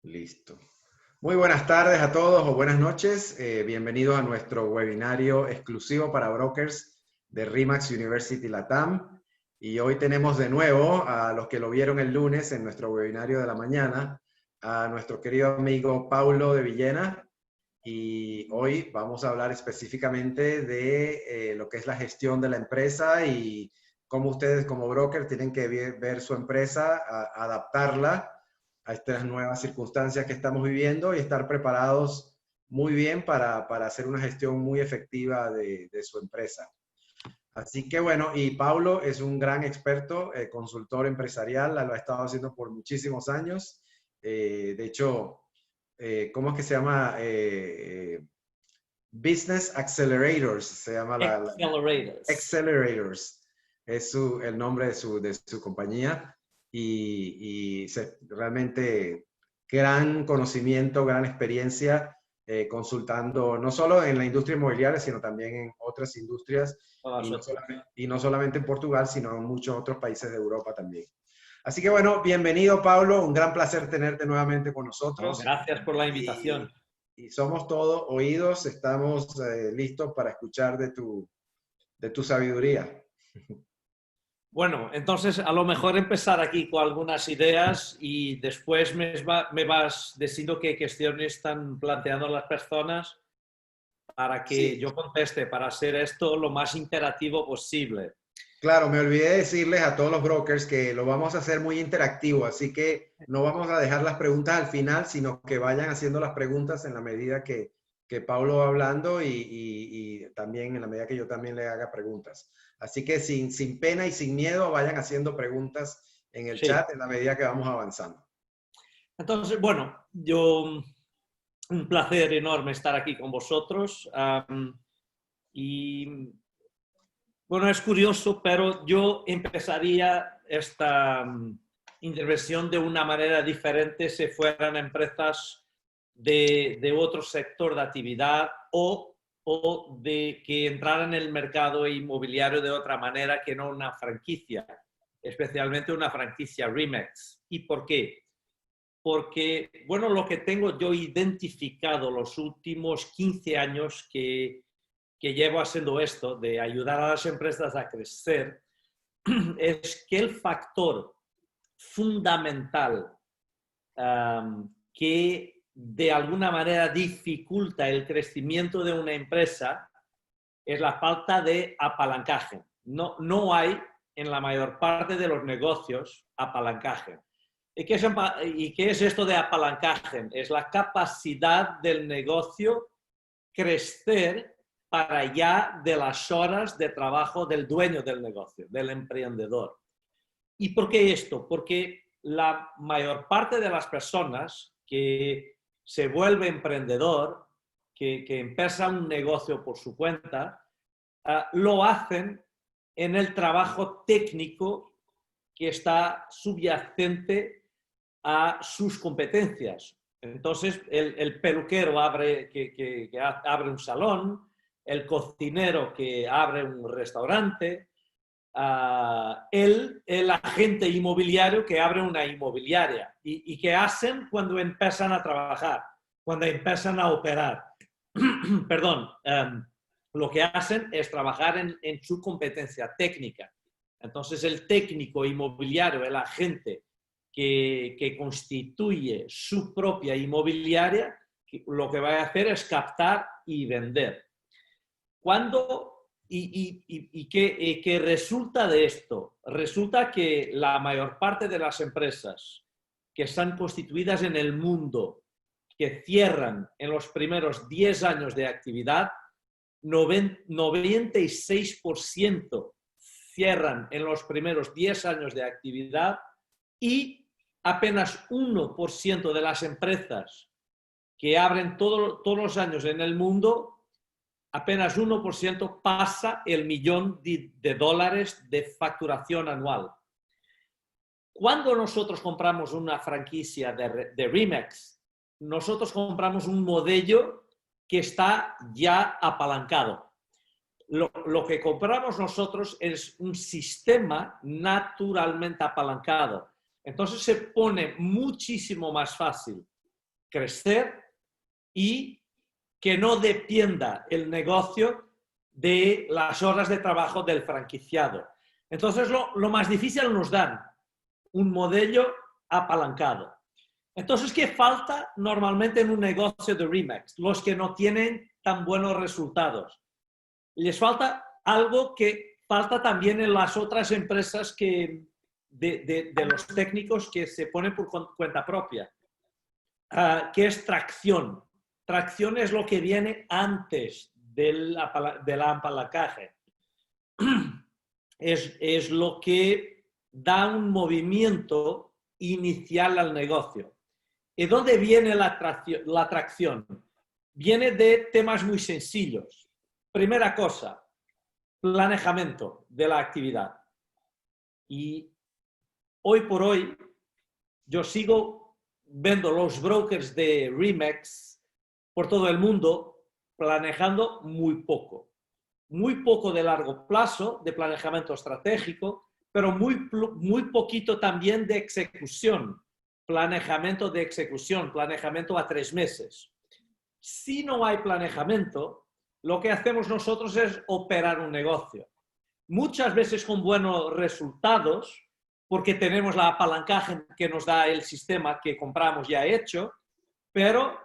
Listo. Muy buenas tardes a todos o buenas noches. Bienvenidos a nuestro webinario exclusivo para brokers de RE/MAX University Latam. Y hoy tenemos de nuevo a los que lo vieron el lunes en nuestro webinario de la mañana, a nuestro querido amigo Paulo de Villena. Y hoy vamos a hablar específicamente de lo que es la gestión de la empresa y cómo ustedes como broker tienen que ver su empresa, adaptarla a estas nuevas circunstancias que estamos viviendo y estar preparados muy bien para hacer una gestión muy efectiva de su empresa. Así que bueno, y Paulo es un gran experto, consultor empresarial, lo ha estado haciendo por muchísimos años. De hecho, ¿cómo es que se llama? Business Accelerators, se llama Accelerators. Accelerators, es el nombre de su compañía. Realmente gran conocimiento, gran experiencia consultando no solo en la industria inmobiliaria, sino también en otras industrias y no solamente en Portugal, sino en muchos otros países de Europa también. Así que bueno, bienvenido Pablo, un gran placer tenerte nuevamente con nosotros. Gracias por la invitación. Y somos todos oídos, estamos listos para escuchar de tu sabiduría. Bueno, entonces a lo mejor empezar aquí con algunas ideas y después me vas diciendo qué cuestiones están planteando las personas para que yo conteste, para hacer esto lo más interactivo posible. Claro, me olvidé de decirles a todos los brokers que lo vamos a hacer muy interactivo, así que no vamos a dejar las preguntas al final, sino que vayan haciendo las preguntas en la medida que Paulo va hablando y también en la medida que yo también le haga preguntas. Así que sin pena y sin miedo vayan haciendo preguntas en el chat en la medida que vamos avanzando. Entonces, bueno, un placer enorme estar aquí con vosotros. Y bueno, es curioso, pero yo empezaría esta intervención de una manera diferente si fueran empresas de otro sector de actividad o de que entraran en el mercado inmobiliario de otra manera que no una franquicia, especialmente una franquicia RE/MAX. ¿Y por qué? Porque, bueno, lo que tengo yo identificado los últimos 15 años que llevo haciendo esto, de ayudar a las empresas a crecer, es que el factor fundamental que de alguna manera dificulta el crecimiento de una empresa es la falta de apalancaje. No hay en la mayor parte de los negocios apalancaje. ¿Y qué es esto de apalancaje? Es la capacidad del negocio crecer para allá de las horas de trabajo del dueño del negocio, del emprendedor. ¿Y por qué esto? Porque la mayor parte de las personas que se vuelve emprendedor, que empieza un negocio por su cuenta, lo hacen en el trabajo técnico que está subyacente a sus competencias. Entonces, el peluquero que abre un salón, el cocinero que abre un restaurante, el agente inmobiliario que abre una inmobiliaria. ¿Y qué hacen cuando empiezan a trabajar? Cuando empiezan a operar. Perdón, lo que hacen es trabajar en su competencia técnica. Entonces, el técnico inmobiliario, el agente que constituye su propia inmobiliaria, lo que va a hacer es captar y vender. ¿Qué resulta de esto? Resulta que la mayor parte de las empresas que están constituidas en el mundo, que cierran en los primeros 10 años de actividad, 96% cierran en los primeros 10 años de actividad y apenas 1% de las empresas que abren todos los años en el mundo, apenas 1% pasa el $1.000.000 de facturación anual. Cuando nosotros compramos una franquicia de RE/MAX, nosotros compramos un modelo que está ya apalancado. Lo que compramos nosotros es un sistema naturalmente apalancado. Entonces se pone muchísimo más fácil crecer y que no dependa el negocio de las horas de trabajo del franquiciado. Entonces, lo más difícil nos dan un modelo apalancado. Entonces, ¿qué falta normalmente en un negocio de RE/MAX? Los que no tienen tan buenos resultados. Les falta algo que falta también en las otras empresas de los técnicos que se ponen por cuenta propia, que es tracción. Tracción es lo que viene antes del apalancaje. Es lo que da un movimiento inicial al negocio. ¿Y dónde viene la tracción? Viene de temas muy sencillos. Primera cosa, planejamiento de la actividad. Y hoy por hoy yo sigo viendo los brokers de RE/MAX por todo el mundo planejando muy poco de largo plazo, de planejamiento estratégico, pero muy poquito también de ejecución, planejamiento a 3 meses. Si no hay planejamiento, lo que hacemos nosotros es operar un negocio. Muchas veces con buenos resultados, porque tenemos la apalancaje que nos da el sistema que compramos ya hecho, pero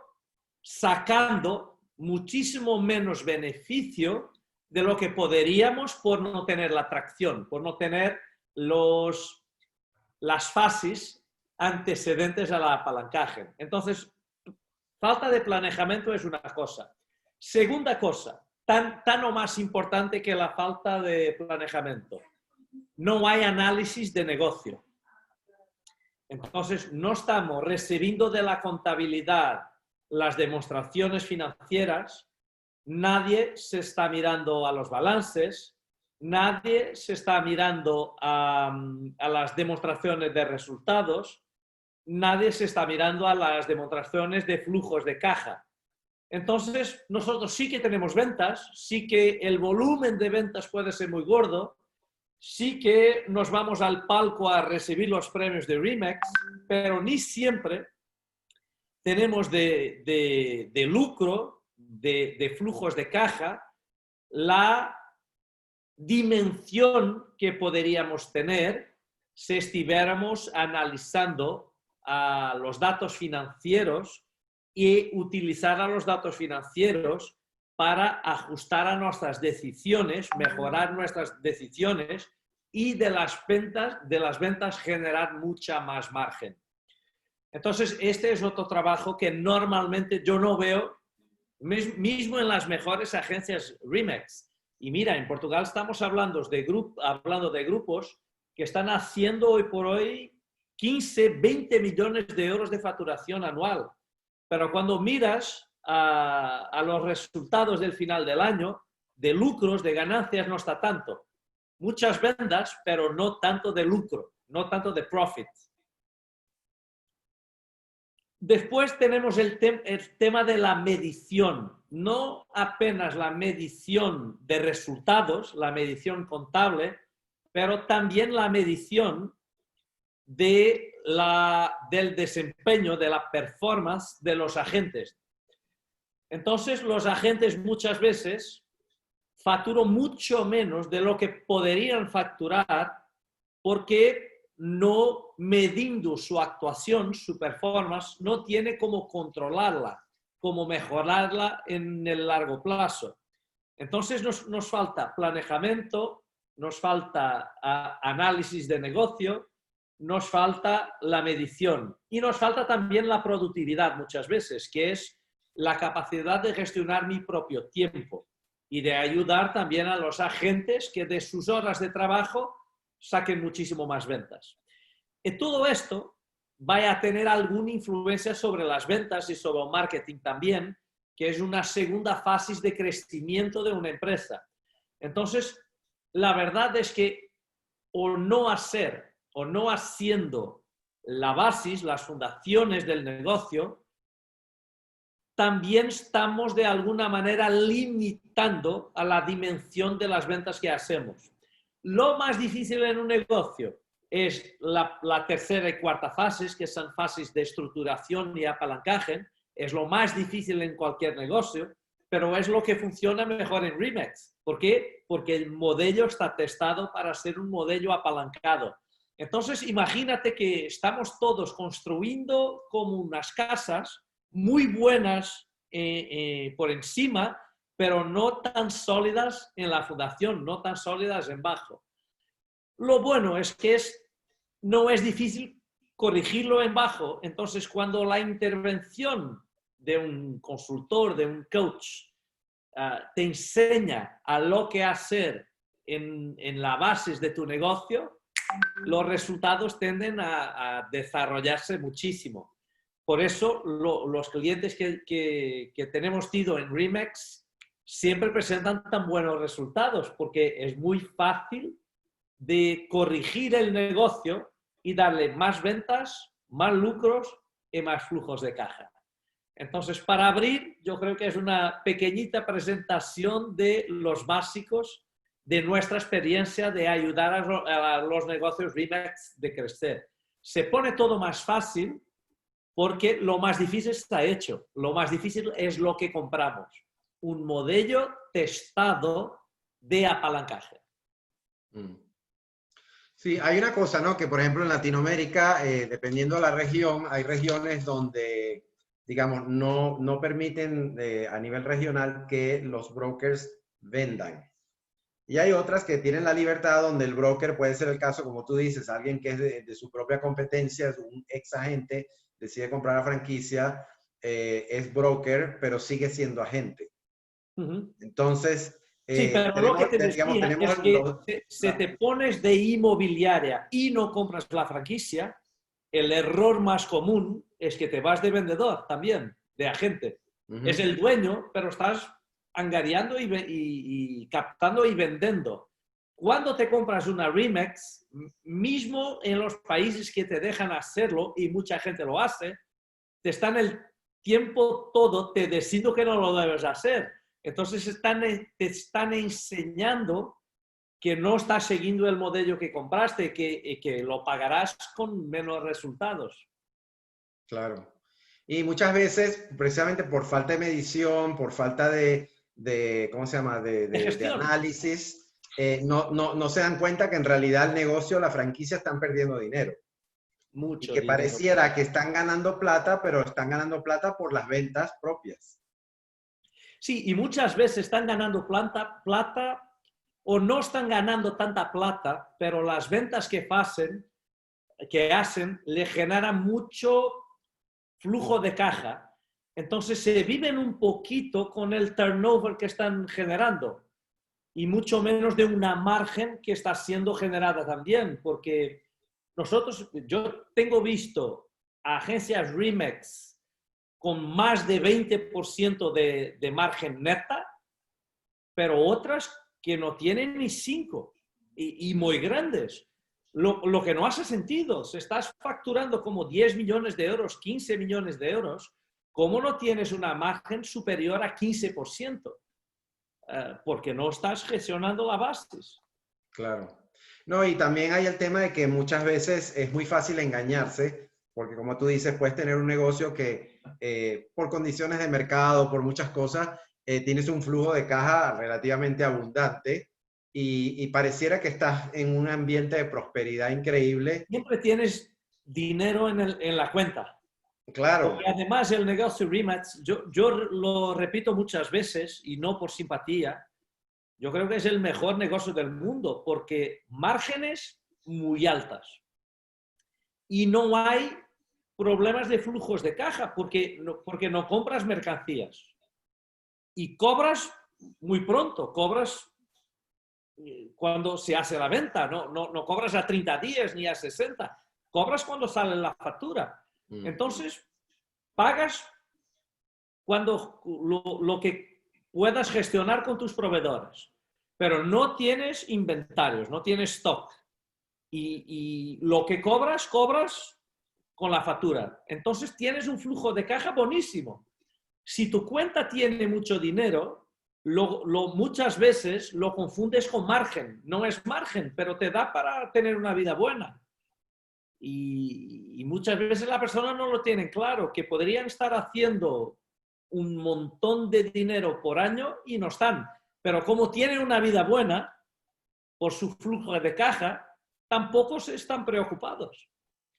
sacando muchísimo menos beneficio de lo que podríamos por no tener la tracción, por no tener las fases antecedentes a la apalancaje. Entonces, falta de planejamiento es una cosa. Segunda cosa, tan o más importante que la falta de planejamiento, no hay análisis de negocio. Entonces, no estamos recibiendo de la contabilidad las demostraciones financieras, nadie se está mirando a los balances, nadie se está mirando a las demostraciones de resultados, nadie se está mirando a las demostraciones de flujos de caja. Entonces, nosotros sí que tenemos ventas, sí que el volumen de ventas puede ser muy gordo, sí que nos vamos al palco a recibir los premios de RE/MAX, pero ni siempre tenemos de lucro, de flujos de caja, la dimensión que podríamos tener si estuviéramos analizando los datos financieros y utilizar a los datos financieros para ajustar a nuestras decisiones, mejorar nuestras decisiones y de las ventas generar mucha más margen. Entonces, este es otro trabajo que normalmente yo no veo, mismo en las mejores agencias RE/MAX. Y mira, en Portugal estamos hablando de grupos que están haciendo hoy por hoy 15, 20 millones de euros de facturación anual. Pero cuando miras a los resultados del final del año, de lucros, de ganancias, no está tanto. Muchas ventas, pero no tanto de lucro, no tanto de profit. Después tenemos el tema de la medición, no apenas la medición de resultados, la medición contable, pero también la medición del desempeño, de la performance de los agentes. Entonces, los agentes muchas veces facturan mucho menos de lo que podrían facturar porque no medindo su actuación, su performance, no tiene cómo controlarla, cómo mejorarla en el largo plazo. Entonces nos falta planejamiento, nos falta análisis de negocio, nos falta la medición y nos falta también la productividad muchas veces, que es la capacidad de gestionar mi propio tiempo y de ayudar también a los agentes que de sus horas de trabajo saquen muchísimo más ventas. Y todo esto va a tener alguna influencia sobre las ventas y sobre el marketing también, que es una segunda fase de crecimiento de una empresa. Entonces, la verdad es que o no haciendo la base, las fundaciones del negocio, también estamos de alguna manera limitando a la dimensión de las ventas que hacemos. Lo más difícil en un negocio es la tercera y cuarta fases, que son fases de estructuración y apalancaje. Es lo más difícil en cualquier negocio, pero es lo que funciona mejor en RE/MAX. ¿Por qué? Porque el modelo está testado para ser un modelo apalancado. Entonces, imagínate que estamos todos construyendo como unas casas muy buenas por encima, pero no tan sólidas en la fundación, no tan sólidas en bajo. Lo bueno es que no es difícil corregirlo en bajo. Entonces, cuando la intervención de un consultor, de un coach, te enseña a lo que hacer en la base de tu negocio, los resultados tienden a desarrollarse muchísimo. Por eso, los clientes que tenemos tenido en RE/MAX siempre presentan tan buenos resultados, porque es muy fácil de corregir el negocio y darle más ventas, más lucros y más flujos de caja. Entonces, para abrir, yo creo que es una pequeñita presentación de los básicos de nuestra experiencia de ayudar a los negocios RE/MAX de crecer. Se pone todo más fácil porque lo más difícil está hecho. Lo más difícil es lo que compramos. Un modelo testado de apalancaje. Sí, hay una cosa, ¿no? Que por ejemplo en Latinoamérica, dependiendo de la región, hay regiones donde, digamos, no permiten a nivel regional que los brokers vendan. Y hay otras que tienen la libertad donde el broker puede ser el caso, como tú dices, alguien que es de su propia competencia, es un ex agente, decide comprar la franquicia, es broker, pero sigue siendo agente. Entonces, sí, pero lo que te decía es que si te pones de inmobiliaria y no compras la franquicia, el error más común es que te vas de vendedor también, de agente. Es el dueño, pero estás angariando y captando y vendiendo. Cuando te compras una RE/MAX, mismo en los países que te dejan hacerlo, y mucha gente lo hace, te están el tiempo todo, te decido que no lo debes hacer. Entonces te están enseñando que no estás siguiendo el modelo que compraste, que lo pagarás con menos resultados. Claro. Y muchas veces, precisamente por falta de medición, por falta ¿cómo se llama? De análisis, no se dan cuenta que en realidad el negocio, la franquicia están perdiendo dinero. Mucho y que dinero. Pareciera que están ganando plata, pero están ganando plata por las ventas propias. Sí, y muchas veces están ganando plata o no están ganando tanta plata, pero las ventas que hacen le generan mucho flujo de caja. Entonces se viven un poquito con el turnover que están generando y mucho menos de una margen que está siendo generada también, porque yo tengo visto agencias RE/MAX con más de 20% de margen neta, pero otras que no tienen ni 5 y muy grandes. Lo que no hace sentido, si estás facturando como 10 millones de euros, 15 millones de euros, ¿cómo no tienes una margen superior a 15%? Porque no estás gestionando la base. Claro. No, y también hay el tema de que muchas veces es muy fácil engañarse, porque como tú dices, puedes tener un negocio que por condiciones de mercado, por muchas cosas, tienes un flujo de caja relativamente abundante y pareciera que estás en un ambiente de prosperidad increíble. Siempre tienes dinero en la cuenta. Claro. Porque además el negocio RE/MAX, yo lo repito muchas veces y no por simpatía, yo creo que es el mejor negocio del mundo porque márgenes muy altas y no hay problemas de flujos de caja porque no compras mercancías y cobras muy pronto, cobras cuando se hace la venta, no cobras a 30 días ni a 60, cobras cuando sale la factura. Entonces, pagas cuando lo que puedas gestionar con tus proveedores, pero no tienes inventarios, no tienes stock. Y lo que cobras con la factura. Entonces tienes un flujo de caja buenísimo. Si tu cuenta tiene mucho dinero, muchas veces lo confundes con margen. No es margen, pero te da para tener una vida buena. Y muchas veces la persona no lo tiene claro, que podrían estar haciendo un montón de dinero por año y no están. Pero como tienen una vida buena, por su flujo de caja, tampoco se están preocupados.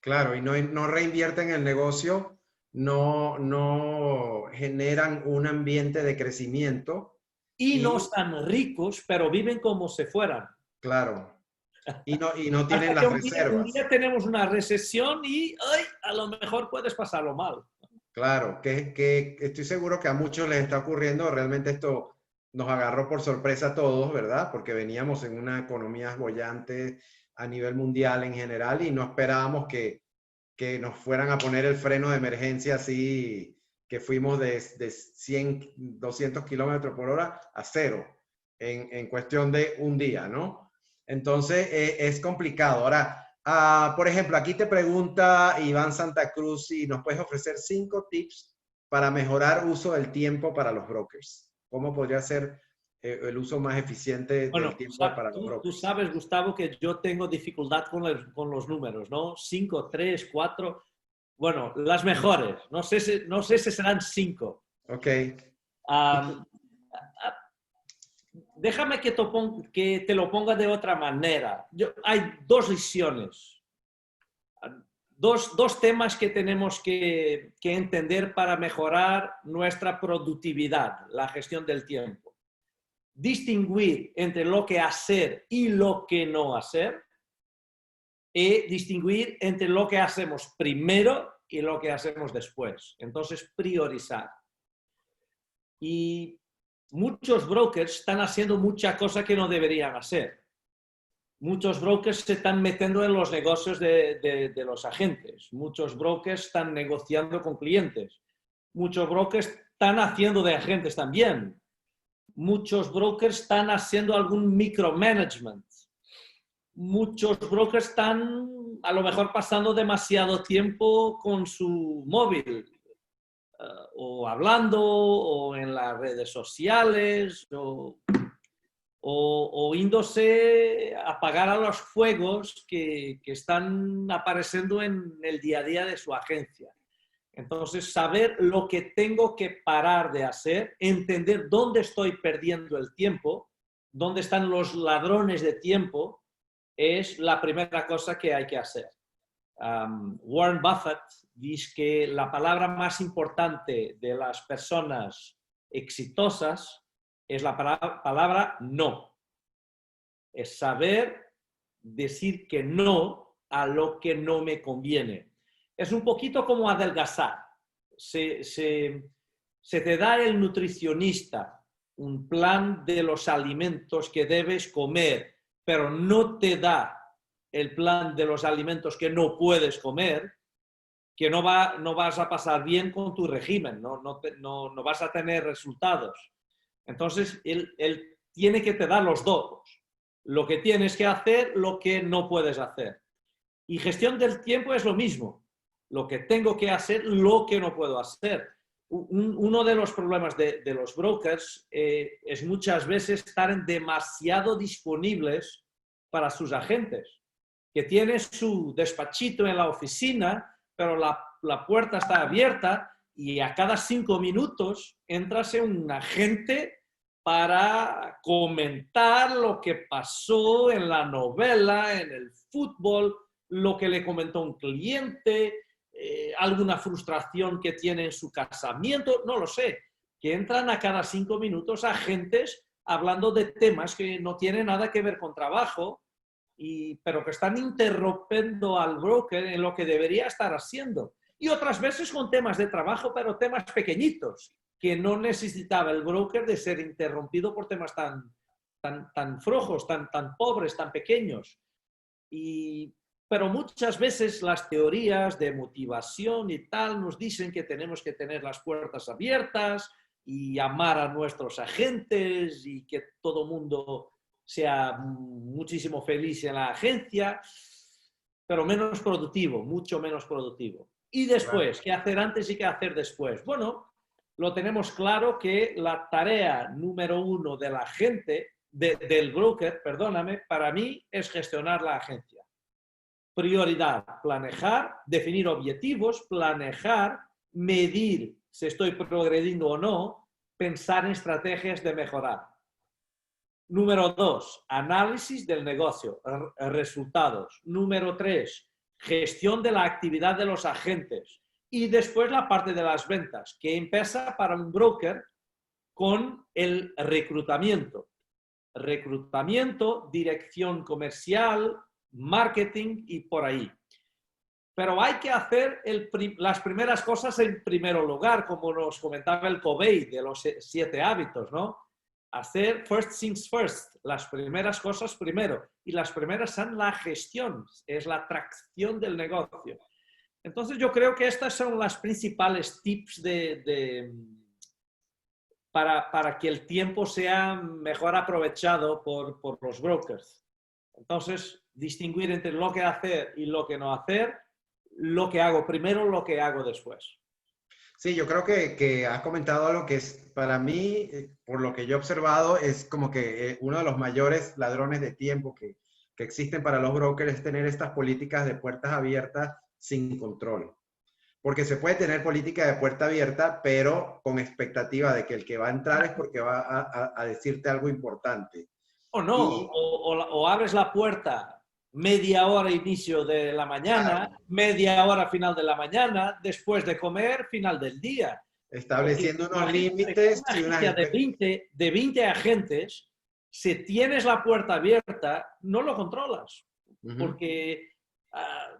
Claro, y no reinvierten el negocio, no generan un ambiente de crecimiento Y no y, están ricos, pero viven como si fueran. claro, y no tienen Hasta que las un reservas. día tenemos una recesión y ¡ay! A lo mejor puedes pasarlo mal. Claro, que estoy seguro que a muchos les está ocurriendo. Realmente esto nos agarró por sorpresa a todos, ¿verdad? Porque veníamos en una economía boyante a nivel mundial en general y no esperábamos que nos fueran a poner el freno de emergencia así, que fuimos de 100, 200 kilómetros por hora a cero en cuestión de un día, ¿no? Entonces es complicado. Ahora, por ejemplo, aquí te pregunta Iván Santa Cruz si nos puedes ofrecer 5 tips para mejorar uso del tiempo para los brokers. ¿Cómo podría ser el uso más eficiente del Bueno, tiempo para los tú brokers? sabes, Gustavo, que yo tengo dificultad con los números, ¿no? 5, 3, 4. Bueno, las mejores. No sé si serán 5. Ok, Déjame que te lo ponga de otra manera. Hay dos visiones, dos temas que tenemos que entender para mejorar nuestra productividad, la gestión del tiempo. Distinguir entre lo que hacer y lo que no hacer, y distinguir entre lo que hacemos primero y lo que hacemos después. Entonces, priorizar. Y muchos brokers están haciendo mucha cosa que no deberían hacer. Muchos brokers se están metiendo en los negocios de los agentes. Muchos brokers están negociando con clientes. Muchos brokers están haciendo de agentes también. Muchos brokers están haciendo algún micromanagement. Muchos brokers están a lo mejor pasando demasiado tiempo con su móvil, o hablando, o en las redes sociales, o índose a apagar a los fuegos que están apareciendo en el día a día de su agencia. Entonces, saber lo que tengo que parar de hacer, entender dónde estoy perdiendo el tiempo, dónde están los ladrones de tiempo, es la primera cosa que hay que hacer. Warren Buffett dice que la palabra más importante de las personas exitosas es la palabra no. Es saber decir que no a lo que no me conviene. Es un poquito como adelgazar. Se te da el nutricionista un plan de los alimentos que debes comer, pero no te da el plan de los alimentos que no puedes comer, que no vas a pasar bien con tu régimen, no vas a tener resultados. Entonces, él tiene que te dar los dos. Lo que tienes que hacer, lo que no puedes hacer. Y gestión del tiempo es lo mismo. Lo que tengo que hacer, lo que no puedo hacer. Uno de los problemas de los brokers es muchas veces estar demasiado disponibles para sus agentes, que tienen su despachito en la oficina, pero la puerta está abierta y a cada 5 minutos entrase un agente para comentar lo que pasó en la novela, en el fútbol, lo que le comentó un cliente, alguna frustración que tiene en su casamiento, no lo sé, que entran a cada 5 minutos agentes hablando de temas que no tienen nada que ver con trabajo, pero que están interrumpiendo al broker en lo que debería estar haciendo. Y otras veces con temas de trabajo, pero temas pequeñitos, que no necesitaba el broker de ser interrumpido por temas tan flojos, tan pobres, tan pequeños. Pero muchas veces las teorías de motivación y tal nos dicen que tenemos que tener las puertas abiertas y amar a nuestros agentes y que todo mundo sea muchísimo feliz en la agencia, pero menos productivo, mucho menos productivo. Y después, claro. ¿qué hacer antes y qué hacer después? Bueno, lo tenemos claro que la tarea número 1 de la gente, del broker, perdóname, para mí es gestionar la agencia. prioridad, planejar, definir objetivos, planejar, medir si estoy progrediendo o no, pensar en estrategias de mejorar. Número 2, análisis del negocio, resultados. Número 3, gestión de la actividad de los agentes. Y después la parte de las ventas, que empieza para un broker con el reclutamiento. Reclutamiento, dirección comercial, marketing y por ahí. Pero hay que hacer las primeras cosas en primer lugar, como nos comentaba el Covey de los 7 hábitos, ¿no? Hacer first things first, las primeras cosas primero. Y las primeras son la gestión, es la tracción del negocio. Entonces yo creo que estas son las principales tips para que el tiempo sea mejor aprovechado por los brokers. Entonces, distinguir entre lo que hacer y lo que no hacer, lo que hago primero, lo que hago después. Sí, yo creo que has comentado algo que es, para mí, por lo que yo he observado, es como que uno de los mayores ladrones de tiempo que existen para los brokers es tener estas políticas de puertas abiertas sin control. Porque se puede tener política de puerta abierta, pero con expectativa de que el que va a entrar es porque va a decirte algo importante. O no, o abres la puerta media hora inicio de la mañana, claro, media hora final de la mañana, después de comer, final del día. Estableciendo unos límites. Una de 20 agentes, si tienes la puerta abierta, no lo controlas. Porque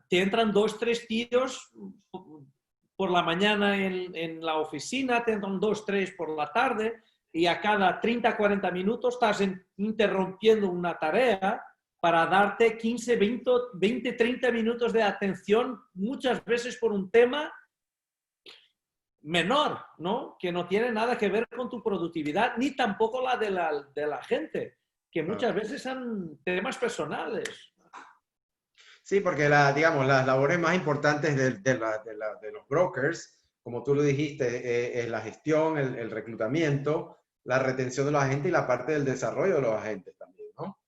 te entran 2, 3 tíos por la mañana en la oficina, te entran 2, 3 por la tarde, y a cada 30, 40 minutos estás interrumpiendo una tarea para darte 15, 20, 30 minutos de atención, muchas veces por un tema menor, ¿no? Que no tiene nada que ver con tu productividad, ni tampoco la de la gente, que muchas veces son temas personales. Sí, porque digamos, las labores más importantes de los brokers, como tú lo dijiste, es la gestión, el reclutamiento, la retención de los agentes y la parte del desarrollo de los agentes también, ¿no?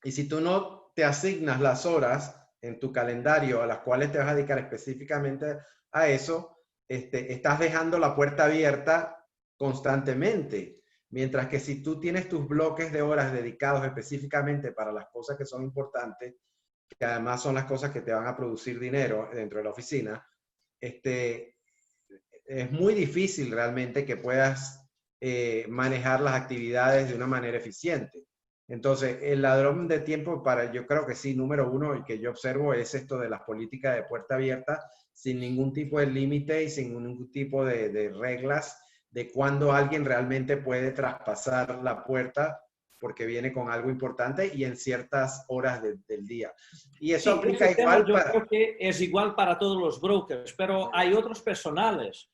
Y si tú no te asignas las horas en tu calendario a las cuales te vas a dedicar específicamente a eso, estás dejando la puerta abierta constantemente. Mientras que si tú tienes tus bloques de horas dedicados específicamente para las cosas que son importantes, que además son las cosas que te van a producir dinero dentro de la oficina, es muy difícil realmente que puedas manejar las actividades de una manera eficiente. Entonces, el ladrón de tiempo, yo creo que sí, número uno, y que yo observo es esto de las políticas de puerta abierta, sin ningún tipo de límite y sin ningún tipo de reglas de cuándo alguien realmente puede traspasar la puerta porque viene con algo importante y en ciertas horas del día. Y eso sí, aplica igual yo creo que es igual para todos los brokers, pero hay otros personales.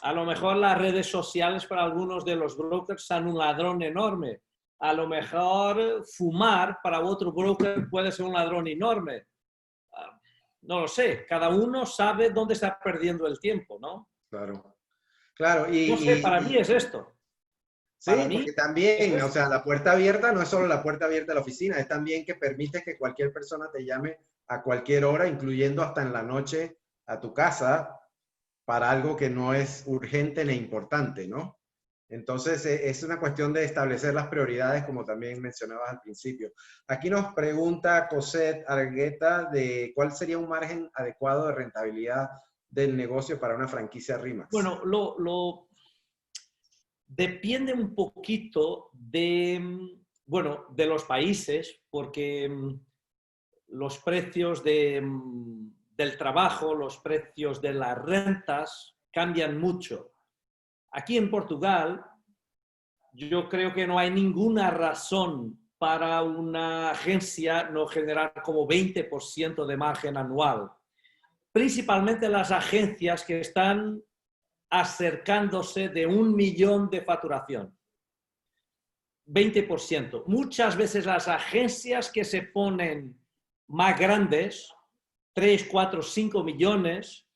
A lo mejor las redes sociales para algunos de los brokers son un ladrón enorme. A lo mejor fumar para otro broker puede ser un ladrón enorme. No lo sé, cada uno sabe dónde está perdiendo el tiempo, ¿no? Claro. Claro, no sé, para mí es esto. Sí, porque también, o sea, la puerta abierta no es solo la puerta abierta de la oficina, es también que permite que cualquier persona te llame a cualquier hora, incluyendo hasta en la noche a tu casa, para algo que no es urgente ni importante, ¿no? Entonces, es una cuestión de establecer las prioridades, como también mencionabas al principio. Aquí nos pregunta Cosette Argueta de cuál sería un margen adecuado de rentabilidad del negocio para una franquicia RE/MAX. Bueno, depende un poquito de los países, porque los precios del trabajo, los precios de las rentas cambian mucho. Aquí en Portugal, yo creo que no hay ninguna razón para una agencia no generar como 20% de margen anual. Principalmente las agencias que están acercándose de 1 millón de facturación. 20%. Muchas veces las agencias que se ponen más grandes, 3, 4, 5 millones,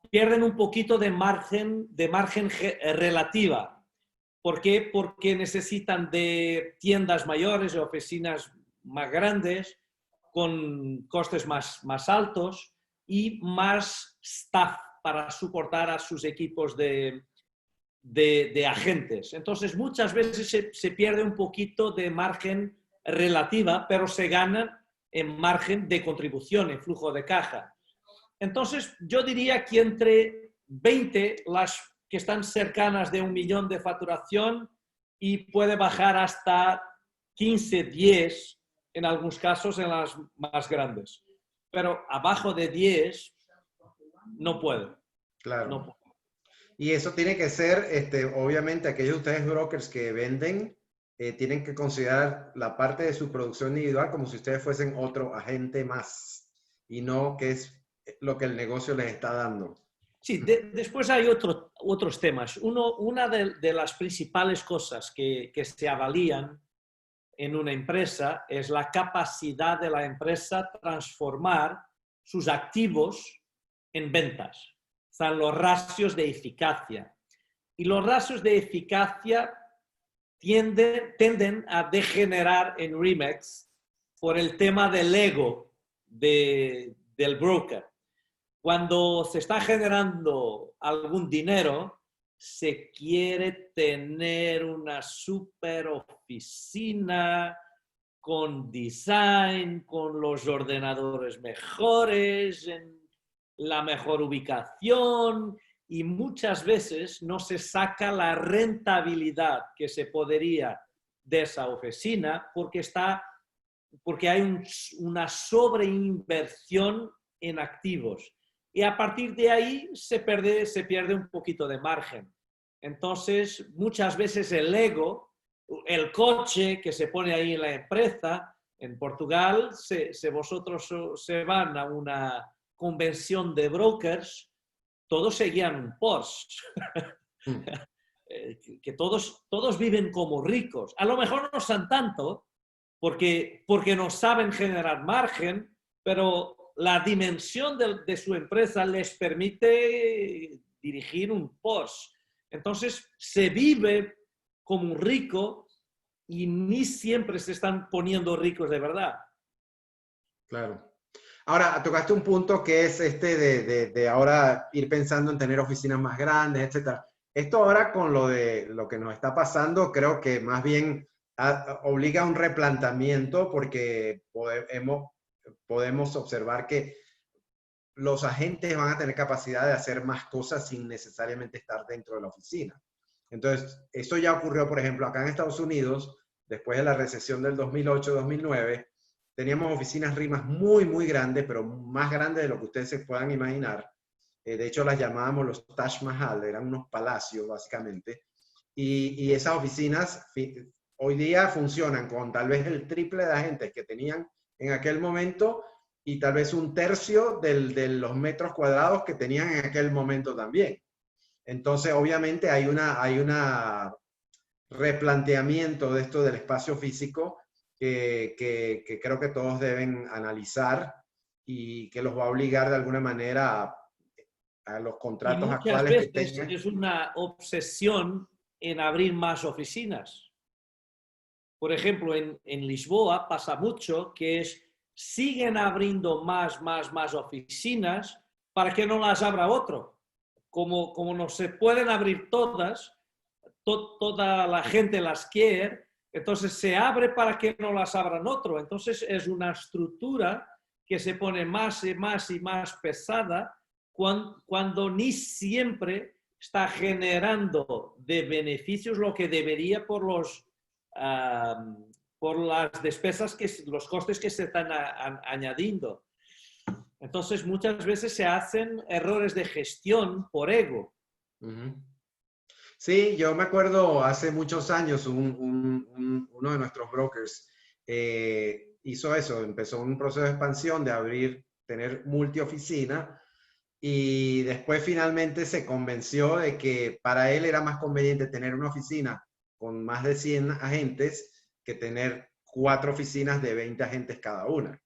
pierden un poquito de margen relativa. ¿Por qué? Porque necesitan de tiendas mayores, de oficinas más grandes, con costes más altos y más staff para soportar a sus equipos de agentes. Entonces, muchas veces se pierde un poquito de margen relativa, pero se gana en margen de contribución, en flujo de caja. Entonces, yo diría que entre 20, las que están cercanas de 1 millón de facturación, y puede bajar hasta 15, 10, en algunos casos, en las más grandes. Pero abajo de 10 no puede. Claro. No puede. Y eso tiene que ser, obviamente, aquellos de ustedes brokers que venden, tienen que considerar la parte de su producción individual como si ustedes fuesen otro agente más y no que es lo que el negocio les está dando. Sí, después hay otros temas. Una de las principales cosas que se avalían en una empresa es la capacidad de la empresa transformar sus activos en ventas. Están los ratios de eficacia. Y los ratios de eficacia tienden a degenerar en RE/MAX por el tema del ego del broker. Cuando se está generando algún dinero, se quiere tener una super oficina con design, con los ordenadores mejores, en la mejor ubicación, y muchas veces no se saca la rentabilidad que se podría de esa oficina porque hay una sobreinversión en activos. Y a partir de ahí se pierde un poquito de margen. Entonces, muchas veces el ego, el coche que se pone ahí en la empresa, en Portugal, vosotros se van a una convención de brokers, todos seguían un Porsche. Que todos viven como ricos. A lo mejor no son tanto, porque no saben generar margen, pero la dimensión de su empresa les permite dirigir un Porsche. Entonces, se vive como un rico y ni siempre se están poniendo ricos de verdad. Claro. Ahora, tocaste un punto que es de ahora ir pensando en tener oficinas más grandes, etcétera. Esto ahora con lo de lo que nos está pasando, creo que más bien obliga a un replanteamiento porque podemos observar que los agentes van a tener capacidad de hacer más cosas sin necesariamente estar dentro de la oficina. Entonces, eso ya ocurrió, por ejemplo, acá en Estados Unidos, después de la recesión del 2008-2009, teníamos oficinas RE/MAX muy, muy grandes, pero más grandes de lo que ustedes se puedan imaginar. De hecho, las llamábamos los Taj Mahal, eran unos palacios, básicamente. Y esas oficinas hoy día funcionan con tal vez el triple de agentes que tenían en aquel momento y tal vez un tercio de los metros cuadrados que tenían en aquel momento también. Entonces, obviamente, hay una replanteamiento de esto del espacio físico que creo que todos deben analizar y que los va a obligar de alguna manera a los Y contratos muchas actuales que veces tengan. es una obsesión en abrir más oficinas. Por ejemplo, en Lisboa pasa mucho que siguen abriendo más oficinas para que no las abra otro. Como no se pueden abrir todas, toda la gente las quiere, entonces se abre para que no las abran otro. Entonces es una estructura que se pone más y más pesada cuando ni siempre está generando de beneficios lo que debería por las despesas, los costes que se están añadiendo. Entonces, muchas veces se hacen errores de gestión por ego. Sí, yo me acuerdo hace muchos años uno de nuestros brokers hizo eso, empezó un proceso de expansión de tener multioficina y después finalmente se convenció de que para él era más conveniente tener una oficina con más de 100 agentes que tener 4 oficinas de 20 agentes cada una.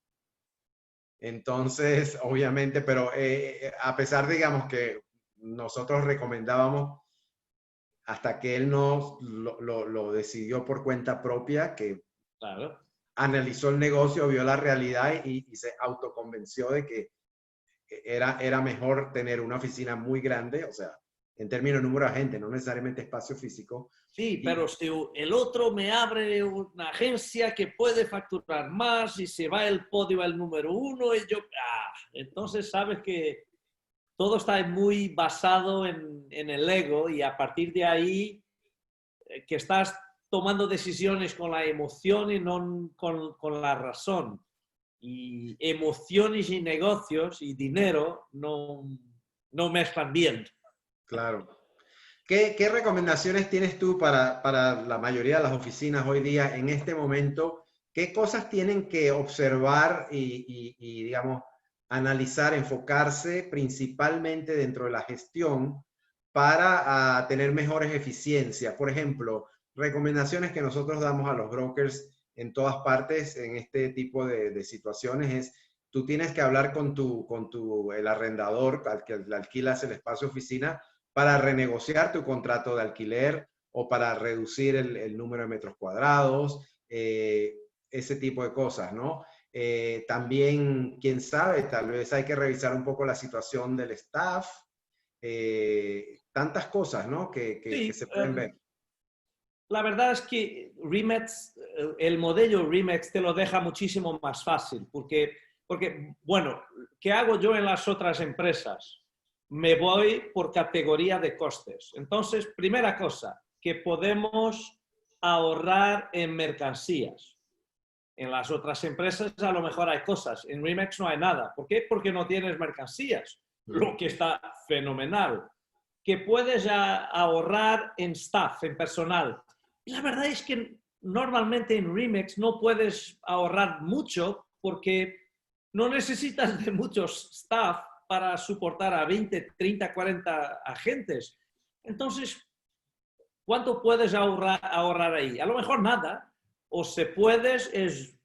Entonces, obviamente, pero a pesar, digamos, que nosotros recomendábamos hasta que él no lo decidió por cuenta propia, que Claro. analizó el negocio, vio la realidad y se autoconvenció de que era mejor tener una oficina muy grande, o sea, en términos de número de gente, no necesariamente espacio físico. Sí, Y, pero si el otro me abre una agencia que puede facturar más y se va el podio al número uno y yo... entonces sabes que todo está muy basado en el ego y a partir de ahí que estás tomando decisiones con la emoción y no con la razón. Y emociones y negocios y dinero no mezclan bien. claro. ¿Qué recomendaciones tienes tú para la mayoría de las oficinas hoy día en este momento? ¿Qué cosas tienen que observar y, digamos, analizar, enfocarse principalmente dentro de la gestión para tener mejores eficiencias? Por ejemplo, recomendaciones que nosotros damos a los brokers en todas partes en este tipo de situaciones es, tú tienes que hablar el arrendador al que le alquilas el espacio oficina para renegociar tu contrato de alquiler o para reducir el número de metros cuadrados, ese tipo de cosas, ¿no? También, quién sabe, tal vez hay que revisar un poco la situación del staff, tantas cosas, ¿no? Que Sí, se pueden ver. la verdad es que Remax, el modelo Remax te lo deja muchísimo más fácil, porque, bueno, ¿qué hago yo en las otras empresas? Me voy por categoría de costes. Entonces, primera cosa, que podemos ahorrar en mercancías. En las otras empresas a lo mejor hay cosas, en Remax no hay nada. ¿Por qué? Porque no tienes mercancías, lo que está fenomenal. Que puedes ahorrar en staff, en personal. Y la verdad es que normalmente en Remax no puedes ahorrar mucho porque no necesitas de muchos staff para soportar a 20, 30, 40 agentes. Entonces, ¿cuánto puedes ahorrar ahí? A lo mejor nada, o se puedes es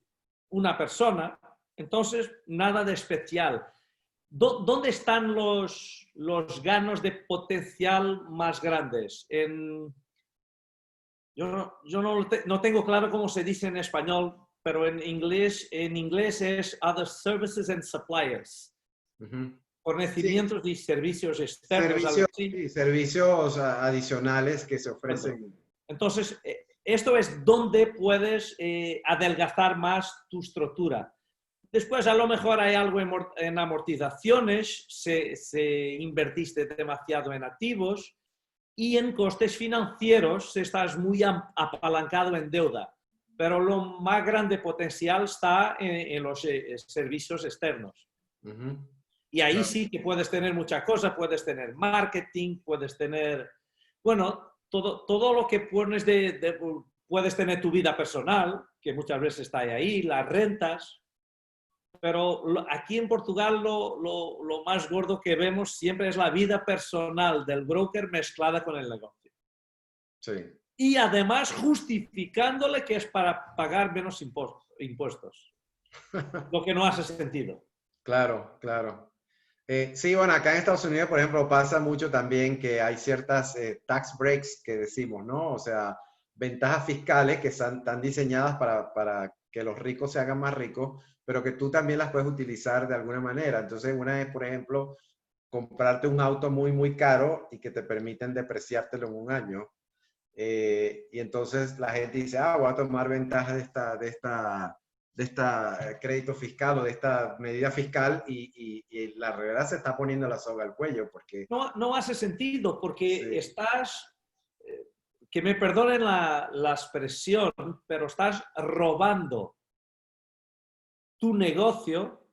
una persona, entonces nada de especial. ¿Dónde están los ganos de potencial más grandes? Yo no tengo claro cómo se dice en español, pero en inglés es Other Services and Suppliers. Uh-huh. Sí, Fornecimientos y servicios externos, algo servicios, así. sí, servicios adicionales que se Bueno, ofrecen. entonces, esto es donde puedes adelgazar más tu estructura. Después, a lo mejor hay algo en amortizaciones, se invertiste demasiado en activos y en costes financieros estás muy apalancado en deuda. Pero lo más grande potencial está en los servicios externos. Uh-huh. Y ahí Claro. sí que puedes tener muchas cosas, puedes tener marketing, puedes tener, bueno, todo lo que pones puedes tener tu vida personal, que muchas veces está ahí, las rentas, pero aquí en Portugal lo más gordo que vemos siempre es la vida personal del broker mezclada con el negocio. Sí. Y además justificándole que es para pagar menos impuestos, lo que no hace sentido. Claro, claro. Sí, bueno, acá en Estados Unidos, por ejemplo, pasa mucho también que hay ciertas tax breaks que decimos, ¿no? O sea, ventajas fiscales que están diseñadas para que los ricos se hagan más ricos, pero que tú también las puedes utilizar de alguna manera. Entonces, una es, por ejemplo, comprarte un auto muy, muy caro y que te permiten depreciártelo en un año. Y entonces la gente dice, voy a tomar ventaja de esta crédito fiscal o de esta medida fiscal y la realidad se está poniendo la soga al cuello porque No hace sentido porque sí, que me perdonen la expresión, pero estás robando tu negocio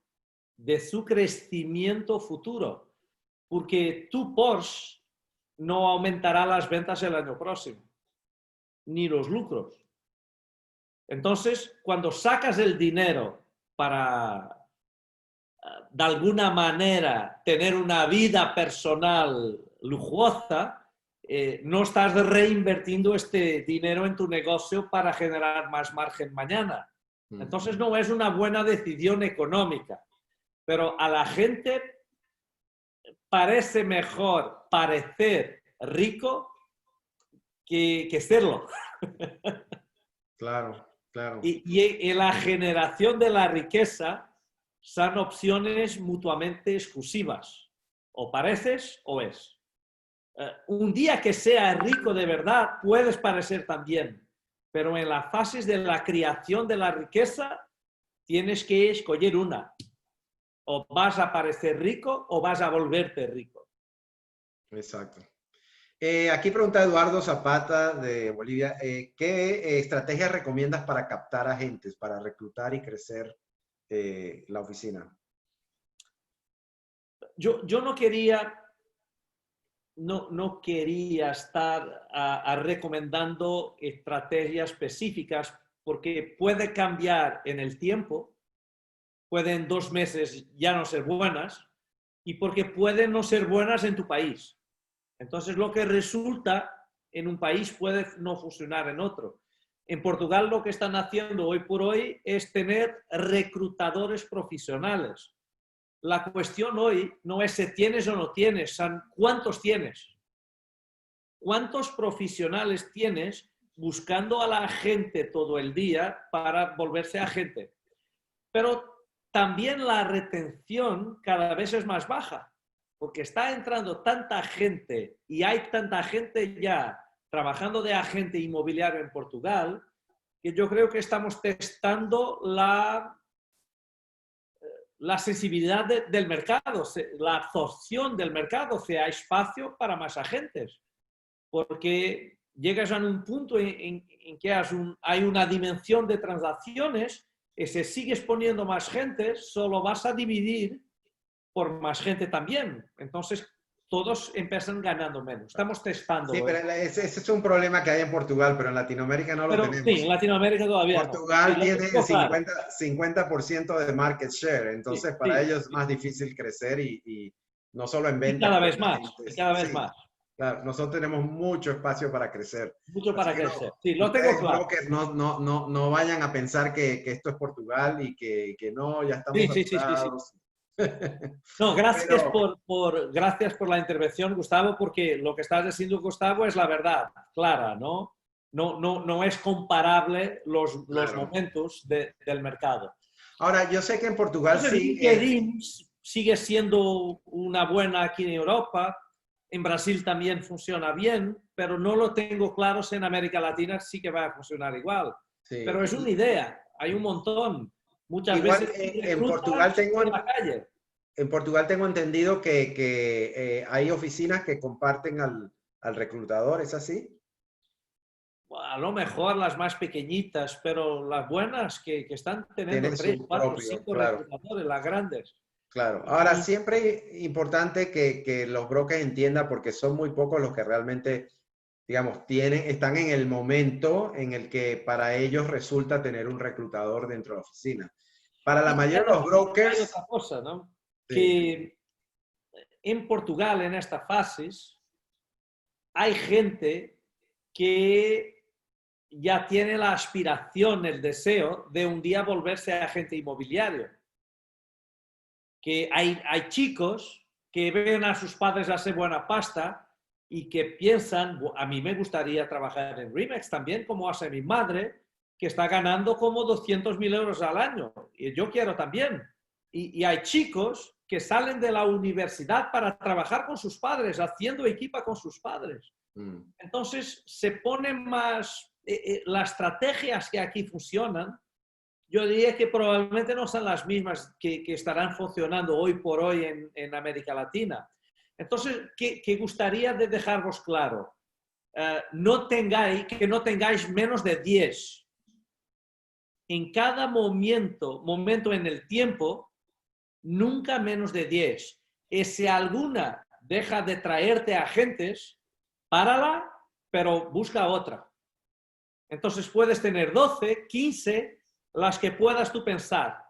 de su crecimiento futuro. Porque tu Porsche no aumentará las ventas el año próximo, ni los lucros. Entonces, cuando sacas el dinero para, de alguna manera, tener una vida personal lujosa, no estás reinvirtiendo este dinero en tu negocio para generar más margen mañana. Entonces, no es una buena decisión económica. Pero a la gente parece mejor parecer rico que serlo. claro. Claro. Y en la generación de la riqueza son opciones mutuamente exclusivas. O pareces o es. Un día que seas rico de verdad, puedes parecer también, pero en las fases de la creación de la riqueza tienes que escoger una. O vas a parecer rico o vas a volverte rico. Exacto. Aquí pregunta Eduardo Zapata de Bolivia, ¿qué estrategias recomiendas para captar agentes, para reclutar y crecer la oficina? Yo no quería estar recomendando estrategias específicas porque puede cambiar en el tiempo, pueden 2 meses ya no ser buenas y porque pueden no ser buenas en tu país. Entonces lo que resulta en un país puede no funcionar en otro. En Portugal lo que están haciendo hoy por hoy es tener reclutadores profesionales. La cuestión hoy no es si tienes o no tienes, son cuántos tienes. ¿Cuántos profesionales tienes buscando a la gente todo el día para volverse agente? Pero también la retención cada vez es más baja, porque está entrando tanta gente y hay tanta gente ya trabajando de agente inmobiliario en Portugal, que yo creo que estamos testando la sensibilidad del mercado, la absorción del mercado, sea espacio para más agentes. Porque llegas a un punto en que hay una dimensión de transacciones y si sigues poniendo más gente, solo vas a dividir por más gente también. Entonces, todos empiezan ganando menos. Estamos Sí, testándolo. pero ese es un problema que hay en Portugal, pero en Latinoamérica no lo Pero sí, en tenemos. Latinoamérica todavía no. Sí, Portugal lo tiene tengo claro. 50% de market share, Sí, entonces para sí, ellos es sí. más difícil crecer y no solo en Y ventas, cada pero en vez más, y agentes. cada vez Sí, más. claro, nosotros tenemos mucho espacio para crecer. Mucho Así para que no, crecer. Sí, lo tengo ustedes, claro. brokers, no vayan a pensar que esto es Portugal y que no, ya estamos Sí, sí, sí, sí, sí. saturados. No, gracias Pero, gracias por la intervención, Gustavo, porque lo que estás diciendo, Gustavo, es la verdad clara, ¿no? No es comparable los claro. momentos del mercado. Ahora, yo sé que en Portugal Entonces, sí, LinkedIn sigue siendo una buena aquí en Europa, en Brasil también funciona bien, pero no lo tengo claro si en América Latina sí que va a funcionar igual. Pero es sí. una idea, hay un montón. Muchas Igual veces en reclutas por la calle. En Portugal tengo entendido que hay oficinas que comparten al reclutador, ¿es así? A lo mejor las más pequeñitas, pero las buenas que están teniendo Tienen 3, su 4, propio, 5 claro, reclutadores, las grandes. claro. Ahora, Y siempre es importante que los brokers entiendan, porque son muy pocos los que realmente, digamos, están en el momento en el que para ellos resulta tener un reclutador dentro de la oficina. Para la mayoría de los hay brokers, otra cosa, ¿no? sí, Que en Portugal, en estas fases, hay gente que ya tiene la aspiración, el deseo de un día volverse agente inmobiliario. Que hay chicos que ven a sus padres hacer buena pasta y que piensan, a mí me gustaría trabajar en Remax también, como hace mi madre, que está ganando como 200.000 euros al año. Y yo quiero también. Y hay chicos que salen de la universidad para trabajar con sus padres, haciendo equipa con sus padres. Entonces, se ponen más las estrategias que aquí funcionan. Yo diría que probablemente no son las mismas que estarán funcionando hoy por hoy en América Latina. Entonces, ¿qué gustaría de dejaros claro? Que no tengáis menos de 10. En cada momento en el tiempo, nunca menos de 10. Y si alguna deja de traerte agentes, párala, pero busca otra. Entonces puedes tener 12, 15, las que puedas tú pensar,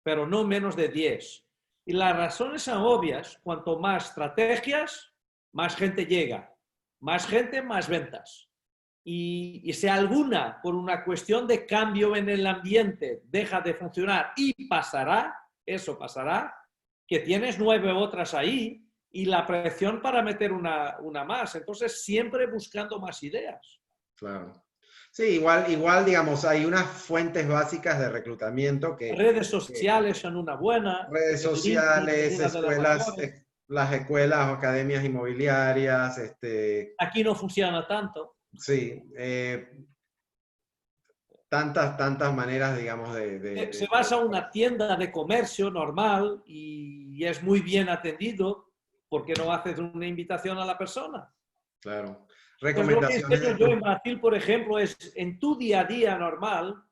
pero no menos de 10. Y las razones son obvias. Cuanto más estrategias, más gente llega. Más gente, más ventas. Y si alguna, por una cuestión de cambio en el ambiente, deja de funcionar y pasará, eso pasará, que tienes 9 otras ahí y la presión para meter una más. Entonces, siempre buscando más ideas. claro. Sí, igual, digamos, hay unas fuentes básicas de reclutamiento Redes que sociales son una buena, redes el LinkedIn es sociales, una de las escuelas, mejores. las escuelas o academias inmobiliarias, Aquí no funciona tanto. sí, tantas maneras, digamos, Se vas a una tienda de comercio normal y es muy bien atendido porque no haces una invitación a la persona. claro. Entonces, lo que Recomendaciones enseño de yo en tu... Brasil, por ejemplo, es en tu día a día normal,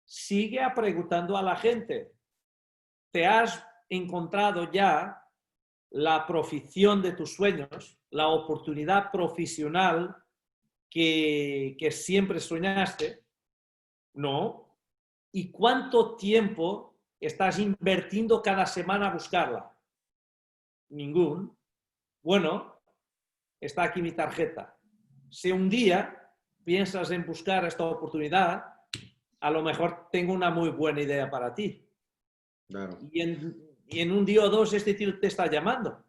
sigue preguntando a la gente, ¿te has encontrado ya la profesión de tus sueños, la oportunidad profesional que siempre soñaste? No. ¿Y cuánto tiempo estás invirtiendo cada semana a buscarla? Ningún. Bueno, está aquí mi tarjeta. Si un día piensas en buscar esta oportunidad, a lo mejor tengo una muy buena idea para ti. Claro. Y en un día o dos este tío te está llamando.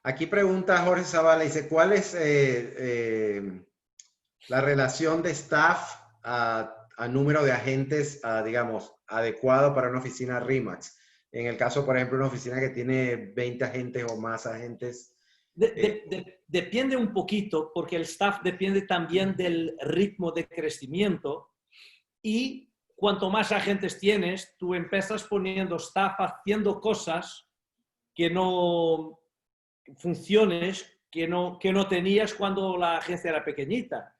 Aquí pregunta Jorge Zavala, dice, ¿cuál es la relación de staff a número de agentes, digamos, adecuado para una oficina RIMAX? En el caso, por ejemplo, una oficina que tiene 20 agentes o más agentes. Depende un poquito, porque el staff depende también del ritmo de crecimiento y cuanto más agentes tienes, tú empiezas poniendo staff haciendo cosas que no funciones, que no tenías cuando la agencia era pequeñita.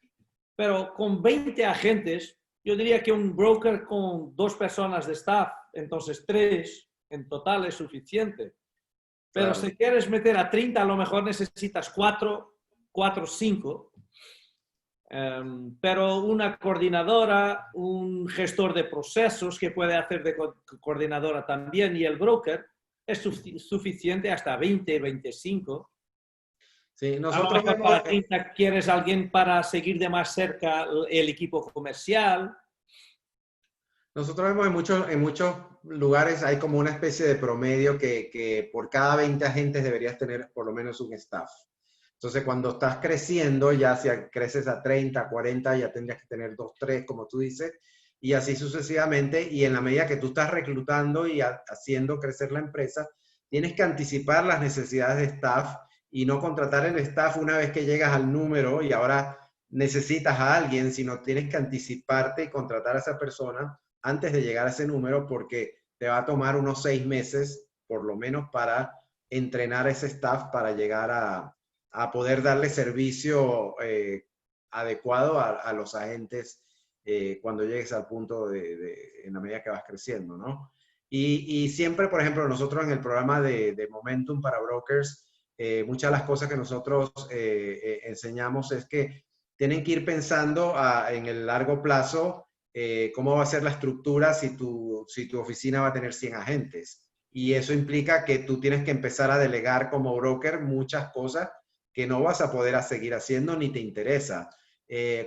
Pero con 20 agentes, yo diría que un broker con 2 personas de staff, entonces 3 en total es suficiente. Pero Claro, si quieres meter a 30, a lo mejor necesitas 4 o 5. Pero una coordinadora, un gestor de procesos que puede hacer de coordinadora también y el broker es suficiente hasta 20, 25. sí, A lo nosotros mejor vemos, para 30 quieres alguien para seguir de más cerca el equipo comercial. en muchos lugares hay como una especie de promedio que por cada 20 agentes deberías tener por lo menos un staff. Entonces, cuando estás creciendo, ya si creces a 30, 40, ya tendrías que tener 2, 3, como tú dices, y así sucesivamente. Y en la medida que tú estás reclutando y haciendo crecer la empresa, tienes que anticipar las necesidades de staff y no contratar el staff una vez que llegas al número y ahora necesitas a alguien, sino tienes que anticiparte y contratar a esa persona antes de llegar a ese número porque te va a tomar unos 6 meses, por lo menos, para entrenar a ese staff para llegar a poder darle servicio adecuado a los agentes cuando llegues al punto en la medida que vas creciendo, ¿no? Y siempre, por ejemplo, nosotros en el programa de Momentum para Brokers, muchas de las cosas que nosotros enseñamos es que tienen que ir pensando en el largo plazo cómo va a ser la estructura si tu oficina va a tener 100 agentes. Y eso implica que tú tienes que empezar a delegar como broker muchas cosas que no vas a poder seguir haciendo ni te interesa,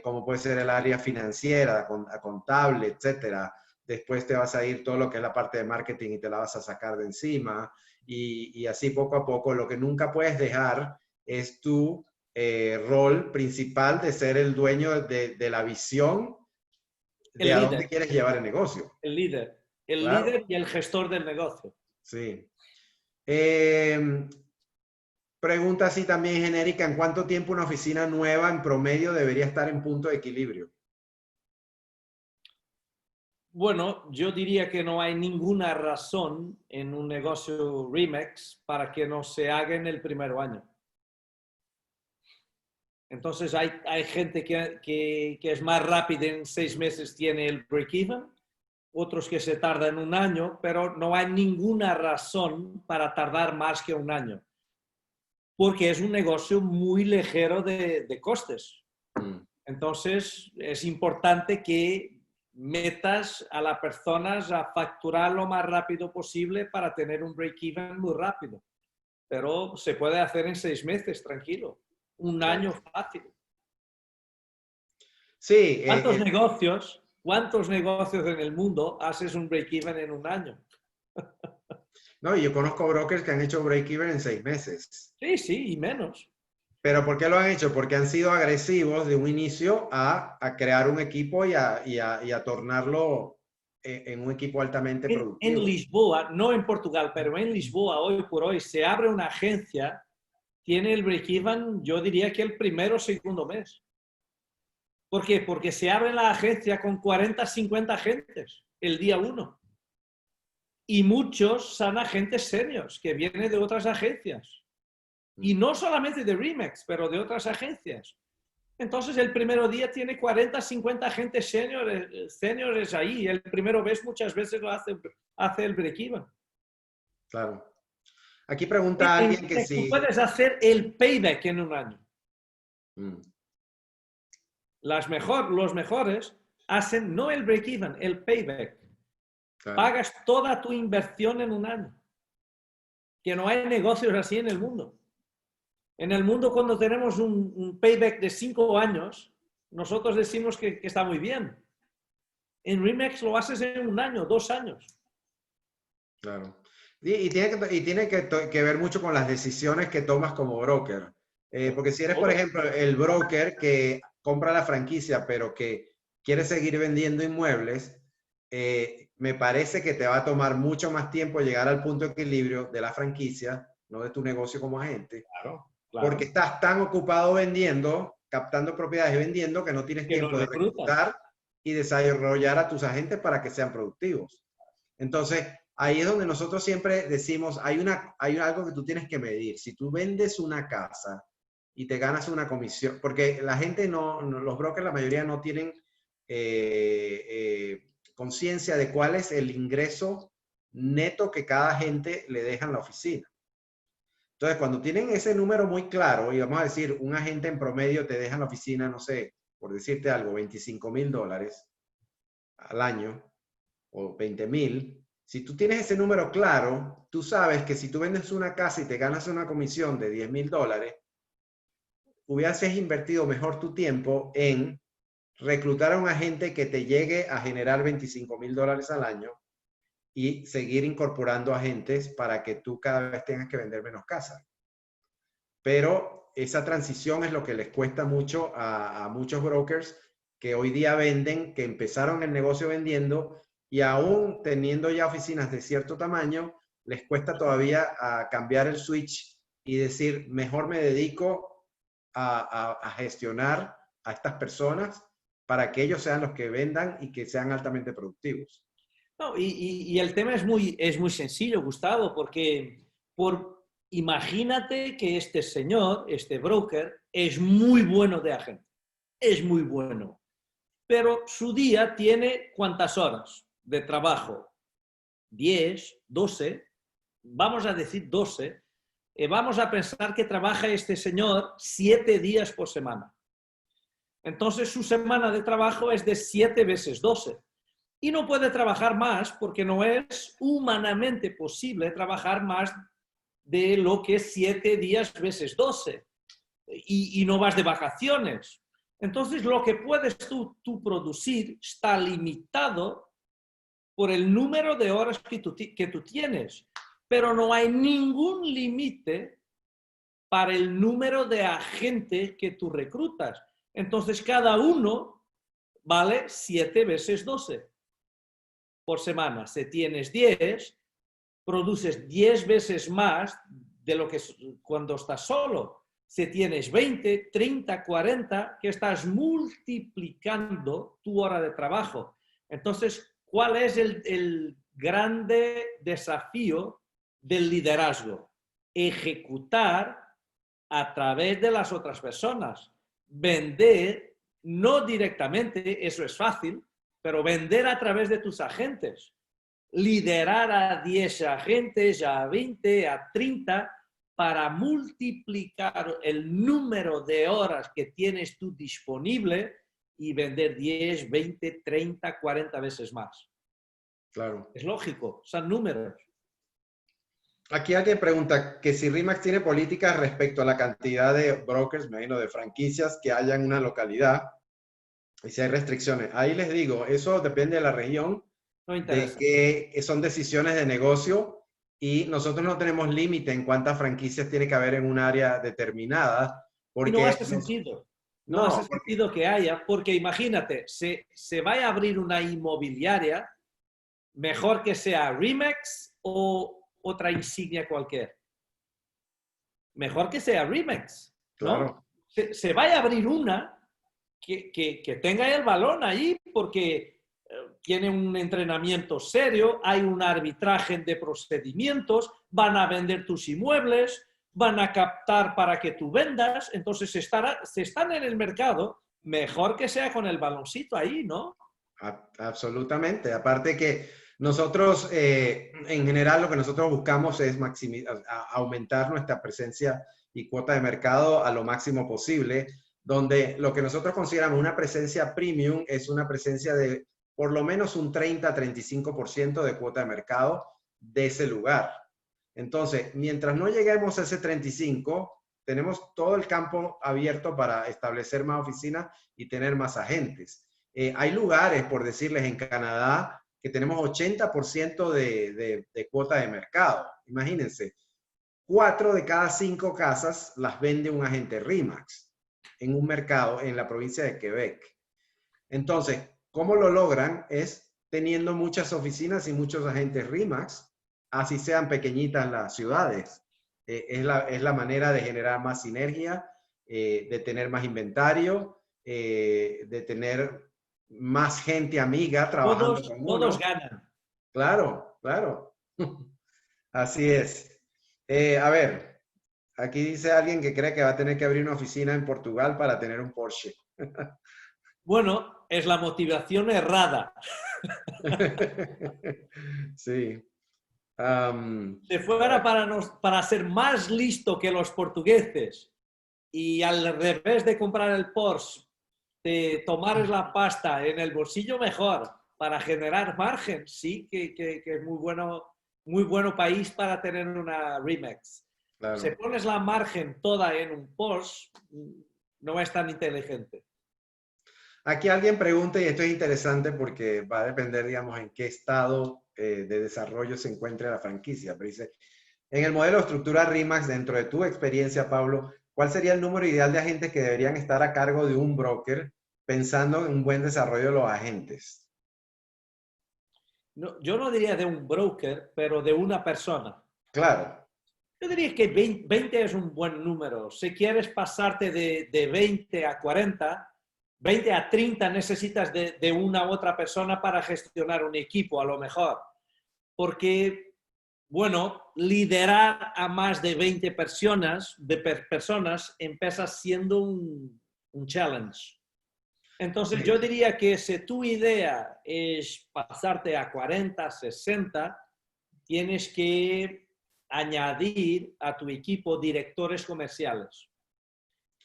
como puede ser el área financiera, contable, etcétera. Después te vas a ir todo lo que es la parte de marketing y te la vas a sacar de encima. Y así poco a poco, lo que nunca puedes dejar es tu rol principal de ser el dueño de la visión de El a dónde líder, quieres llevar el negocio. el líder, el Claro, líder y el gestor del negocio. sí. Eh, Pregunta así también genérica, ¿en cuánto tiempo una oficina nueva en promedio debería estar en punto de equilibrio? Bueno, yo diría que no hay ninguna razón en un negocio Remax para que no se haga en el primer año. Entonces hay gente que es más rápida, en 6 meses tiene el break-even, otros que se tardan un año, pero no hay ninguna razón para tardar más que un año, porque es un negocio muy ligero de costes. Mm, Entonces es importante que metas a las personas a facturar lo más rápido posible para tener un break-even muy rápido. Pero se puede hacer en 6 meses, tranquilo. Un año exacto. fácil. Sí, ¿Cuántos negocios en el mundo haces un break-even en un año? no, y yo conozco brokers que han hecho break-even en 6 meses. Sí, sí, y menos. Pero ¿por qué lo han hecho? Porque han sido agresivos de un inicio a crear un equipo y a tornarlo en un equipo altamente En productivo. Lisboa, no en Portugal, pero en Lisboa, hoy por hoy, se abre una agencia, tiene el break-even, yo diría que el primero o segundo mes. ¿Por qué? Porque se abre la agencia con 40, 50 agentes el día 1. Y muchos son agentes seniors que vienen de otras agencias. Y no solamente de Remax, pero de otras agencias. Entonces, el primer día tiene 40, 50 agentes seniors ahí. El primero mes muchas veces lo hace el break-even. Claro. Aquí pregunta alguien que Tú si... puedes hacer el payback en un año. Mm, Los mejores hacen no el break-even, el payback. claro. Pagas toda tu inversión en un año. Que no hay negocios así en el mundo. En el mundo, cuando tenemos un payback de 5 años, nosotros decimos que está muy bien. En Remax lo haces en un año, 2 años. Claro. Y tiene que ver mucho con las decisiones que tomas como broker. Porque si eres, por ejemplo, el broker que compra la franquicia, pero que quiere seguir vendiendo inmuebles, me parece que te va a tomar mucho más tiempo llegar al punto de equilibrio de la franquicia, no de tu negocio como agente, Claro, porque claro. estás tan ocupado vendiendo, captando propiedades y vendiendo, que no tienes Que no tiempo de reclutas. reclutar y desarrollar a tus agentes para que sean productivos. Entonces, ahí es donde nosotros siempre decimos, hay algo que tú tienes que medir. Si tú vendes una casa y te ganas una comisión, porque la gente los brokers, la mayoría no tienen conciencia de cuál es el ingreso neto que cada agente le deja en la oficina. Entonces, cuando tienen ese número muy claro, y vamos a decir, un agente en promedio te deja en la oficina, no sé, por decirte algo, $25,000 al año o 20,000. Si tú tienes ese número claro, tú sabes que si tú vendes una casa y te ganas una comisión de $10,000, hubieses invertido mejor tu tiempo en reclutar a un agente que te llegue a generar $25,000 al año y seguir incorporando agentes para que tú cada vez tengas que vender menos casas. Pero esa transición es lo que les cuesta mucho a muchos brokers que hoy día venden, que empezaron el negocio vendiendo y aún teniendo ya oficinas de cierto tamaño, les cuesta todavía a cambiar el switch y decir, mejor me dedico a gestionar a estas personas para que ellos sean los que vendan y que sean altamente productivos. No, y el tema es muy sencillo, Gustavo, porque imagínate que este señor, este broker, es muy bueno de agente. Es muy bueno. Pero su día tiene ¿cuántas horas de trabajo? 10, 12, vamos a decir 12. Vamos a pensar que trabaja este señor 7 días por semana. Entonces su semana de trabajo es de 7 veces 12. Y no puede trabajar más porque no es humanamente posible trabajar más de lo que es 7 días veces 12. Y no vas de vacaciones. Entonces, lo que puedes tú producir está limitado por el número de horas que tú tienes, pero no hay ningún límite para el número de agentes que tú reclutas. Entonces, cada uno vale 7 veces 12 por semana. Si tienes 10, produces 10 veces más de lo que cuando estás solo. Si tienes 20, 30, 40, que estás multiplicando tu hora de trabajo. Entonces, ¿cuál es el grande desafío del liderazgo? Ejecutar a través de las otras personas. Vender, no directamente, eso es fácil, pero vender a través de tus agentes. Liderar a 10 agentes, a 20, a 30, para multiplicar el número de horas que tienes tú disponible y vender 10, 20, 30, 40 veces más. Claro. Es lógico, son números. Aquí alguien pregunta que si RIMAX tiene políticas respecto a la cantidad de brokers, me imagino, de franquicias que haya en una localidad y si hay restricciones. Ahí les digo, eso depende de la región, No de interesa. que son decisiones de negocio y nosotros no tenemos límite en cuántas franquicias tiene que haber en un área determinada, Y no porque hace sentido. No hace no, porque, sentido que haya, porque imagínate, se va a abrir una inmobiliaria, mejor que sea Remax o otra insignia cualquier. Mejor que sea Remax, ¿no? claro, Se va a abrir una que tenga el balón ahí porque tiene un entrenamiento serio, hay un arbitraje de procedimientos, van a vender tus inmuebles, van a captar para que tú vendas, entonces se están en el mercado, mejor que sea con el baloncito ahí, ¿no? absolutamente. Aparte que nosotros, en general, lo que nosotros buscamos es aumentar nuestra presencia y cuota de mercado a lo máximo posible, donde lo que nosotros consideramos una presencia premium es una presencia de por lo menos un 30-35% de cuota de mercado de ese lugar. Entonces, mientras no lleguemos a ese 35, tenemos todo el campo abierto para establecer más oficinas y tener más agentes. Hay lugares, por decirles, en Canadá que tenemos 80% de cuota de mercado. Imagínense, 4 de cada 5 casas las vende un agente RE/MAX en un mercado en la provincia de Quebec. Entonces, ¿cómo lo logran? Es teniendo muchas oficinas y muchos agentes RE/MAX, así sean pequeñitas las ciudades. Es la manera de generar más sinergia, de tener más inventario, de tener más gente amiga trabajando con Todos uno. ganan. Claro, claro. Así es. A ver, aquí dice alguien que cree que va a tener que abrir una oficina en Portugal para tener un Porsche. Bueno, es la motivación errada. Sí. Si fuera para ser más listo que los portugueses y al revés de comprar el Porsche, de tomar la pasta en el bolsillo mejor para generar margen, sí que es muy bueno país para tener una Remax. Si claro. pones la margen toda en un Porsche, no es tan inteligente. Aquí alguien pregunta, y esto es interesante porque va a depender, digamos, en qué estado de desarrollo se encuentre la franquicia. Pero dice, en el modelo de estructura RE/MAX, dentro de tu experiencia, Pablo, ¿cuál sería el número ideal de agentes que deberían estar a cargo de un broker pensando en un buen desarrollo de los agentes? No, yo no diría de un broker, pero de una persona. Claro, Yo diría que 20 es un buen número. Si quieres pasarte de 20 a 40, 20 a 30 necesitas de una u otra persona para gestionar un equipo, a lo mejor. Porque, bueno, liderar a más de 20 personas empieza siendo un challenge. Entonces, yo sí. diría que si tu idea es pasarte a 40, 60, tienes que añadir a tu equipo directores comerciales.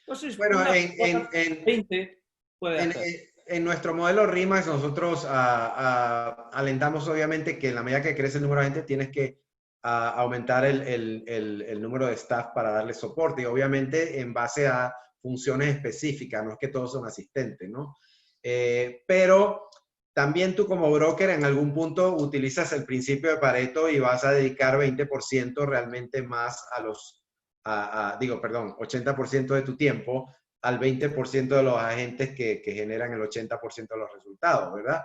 Entonces, Bueno, una persona de 20 puede en, hacer. en nuestro modelo RE/MAX nosotros alentamos obviamente que en la medida que crece el número de gente tienes que aumentar el número de staff para darle soporte y obviamente en base a funciones específicas, no es que todos son asistentes, ¿no? Pero también tú como broker en algún punto utilizas el principio de Pareto y vas a dedicar 20% realmente más digo, perdón, 80% de tu tiempo al 20% de los agentes que generan el 80% de los resultados, ¿verdad?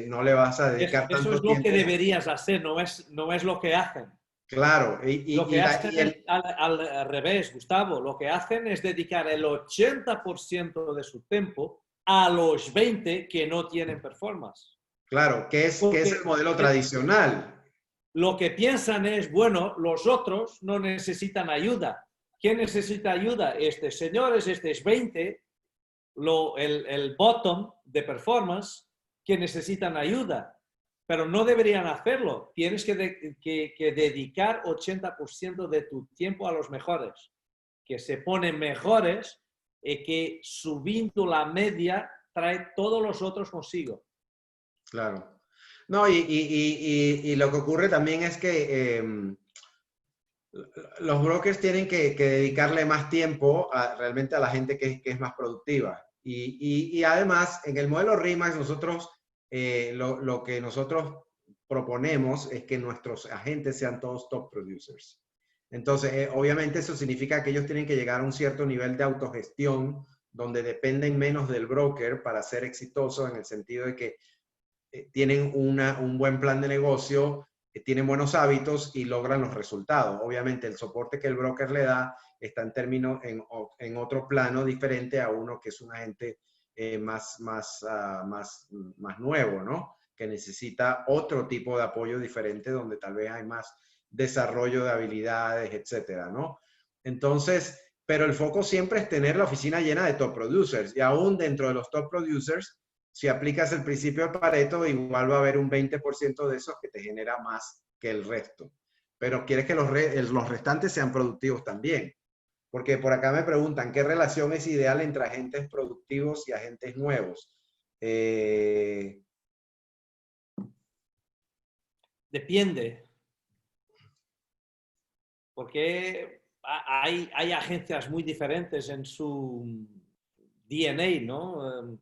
No le vas a dedicar Eso es tanto lo que tiempo. deberías hacer, no es lo que hacen. Claro, Lo que hacen es al revés, Gustavo. Lo que hacen es dedicar el 80% de su tiempo a los 20 que no tienen performance. claro, que es el Porque modelo tradicional. lo que piensan es, bueno, los otros no necesitan ayuda. ¿Quién necesita ayuda? Este, señores, este es 20, el bottom de performance, que necesitan ayuda. Pero no deberían hacerlo. Tienes que dedicar 80% de tu tiempo a los mejores, que se ponen mejores y que subiendo la media trae todos los otros consigo. Claro. No, y lo que ocurre también es que los brokers tienen que dedicarle más tiempo realmente a la gente que es más productiva. Y además, en el modelo RE/MAX, nosotros, lo que nosotros proponemos es que nuestros agentes sean todos top producers. Entonces, obviamente eso significa que ellos tienen que llegar a un cierto nivel de autogestión donde dependen menos del broker para ser exitosos en el sentido de que tienen un buen plan de negocio, tienen buenos hábitos y logran los resultados. Obviamente el soporte que el broker le da está en otro plano diferente a uno que es un agente más nuevo, ¿no? Que necesita otro tipo de apoyo diferente donde tal vez hay más desarrollo de habilidades, etcétera, ¿no? Entonces, pero el foco siempre es tener la oficina llena de top producers y aún dentro de los top producers, si aplicas el principio de Pareto, igual va a haber un 20% de esos que te genera más que el resto. Pero quieres que los restantes sean productivos también. Porque por acá me preguntan, ¿qué relación es ideal entre agentes productivos y agentes nuevos? Depende, porque hay agencias muy diferentes en su DNA, ¿no?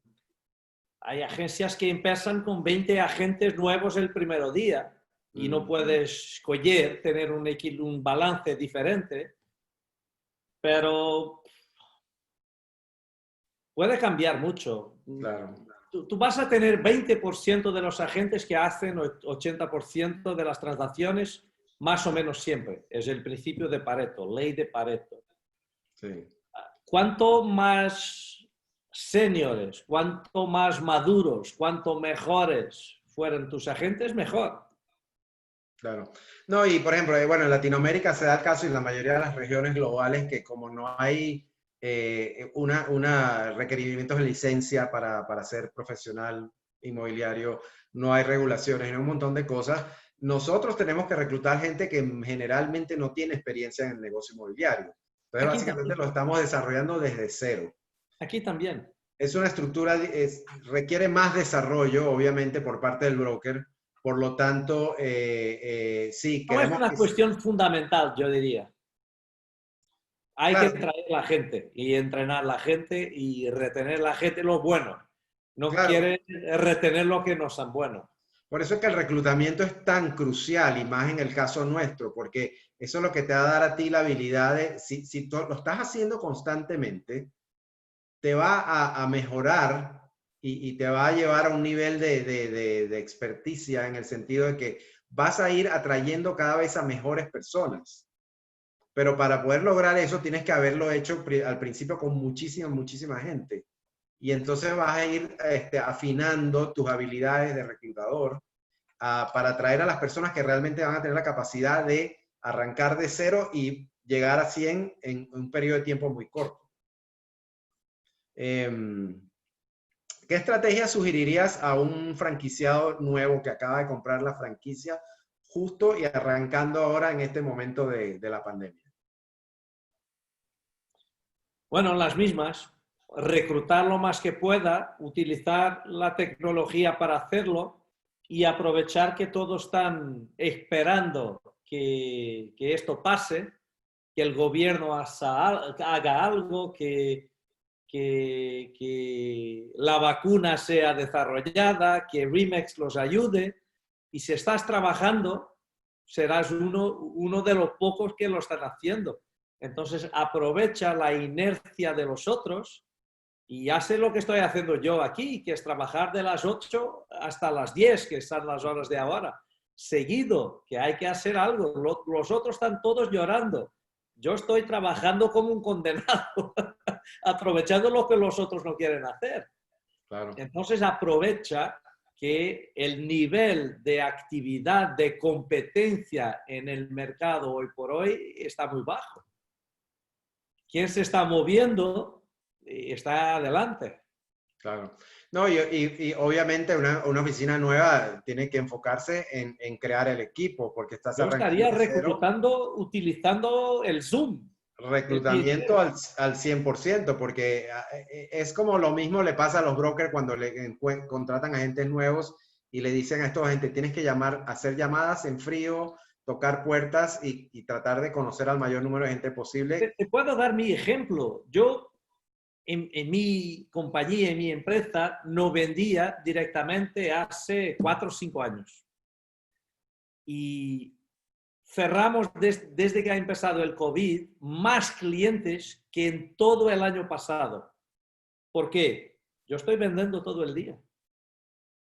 Hay agencias que empiezan con 20 agentes nuevos el primer día y no puedes escoger tener un balance diferente, pero puede cambiar mucho. Claro. Tú vas a tener 20% de los agentes que hacen 80% de las transacciones más o menos siempre. Es el principio de Pareto, ley de Pareto. Sí. Cuanto más seniores, cuanto más maduros, cuanto mejores fueran tus agentes, mejor. Claro. No, y por ejemplo, bueno, en Latinoamérica se da el caso y en la mayoría de las regiones globales que como no hay requerimientos de licencia para ser profesional inmobiliario, no hay regulaciones, no hay un montón de cosas, nosotros tenemos que reclutar gente que generalmente no tiene experiencia en el negocio inmobiliario. Entonces, Aquí básicamente también. lo estamos desarrollando desde cero. Aquí también. Es una estructura, requiere más desarrollo, obviamente, por parte del broker. Por lo tanto, sí, No es queremos una que... cuestión fundamental, yo diría. Hay que Claro, traer la gente y entrenar la gente y retener la gente lo bueno. No claro. quiere retener lo que no son buenos. Por eso es que el reclutamiento es tan crucial y más en el caso nuestro, porque eso es lo que te va a dar a ti la habilidad de, si tú lo estás haciendo constantemente, te va a mejorar y te va a llevar a un nivel de experticia en el sentido de que vas a ir atrayendo cada vez a mejores personas. Pero para poder lograr eso tienes que haberlo hecho al principio con muchísima gente. Y entonces vas a ir afinando tus habilidades de reclutador para atraer a las personas que realmente van a tener la capacidad de arrancar de cero y llegar a 100 en un periodo de tiempo muy corto. ¿Qué estrategia sugerirías a un franquiciado nuevo que acaba de comprar la franquicia justo y arrancando ahora en este momento de la pandemia? Bueno, las mismas. Reclutar lo más que pueda, utilizar la tecnología para hacerlo y aprovechar que todos están esperando que esto pase, que el gobierno haga algo, que la vacuna sea desarrollada, que RE/MAX los ayude. Y si estás trabajando, serás uno de los pocos que lo están haciendo. Entonces aprovecha la inercia de los otros y hace lo que estoy haciendo yo aquí, que es trabajar de las 8 hasta las 10, que están las horas de ahora. Seguido, que hay que hacer algo. Los otros están todos llorando. Yo estoy trabajando como un condenado, aprovechando lo que los otros no quieren hacer. Claro. Entonces aprovecha que el nivel de actividad, de competencia en el mercado hoy por hoy está muy bajo. Quien se está moviendo está adelante. Claro. No, y obviamente una oficina nueva tiene que enfocarse en crear el equipo, porque estás Yo arrancando estaría de cero. reclutando utilizando el Zoom. Reclutamiento al 100%, porque es como lo mismo le pasa a los brokers cuando contratan agentes nuevos y le dicen a estos agentes, tienes que hacer llamadas en frío, tocar puertas y tratar de conocer al mayor número de gente posible. Te puedo dar mi ejemplo. Yo en mi compañía, en mi empresa, no vendía directamente hace 4 o 5 años. Y cerramos desde que ha empezado el COVID más clientes que en todo el año pasado. ¿Por qué? Yo estoy vendiendo todo el día.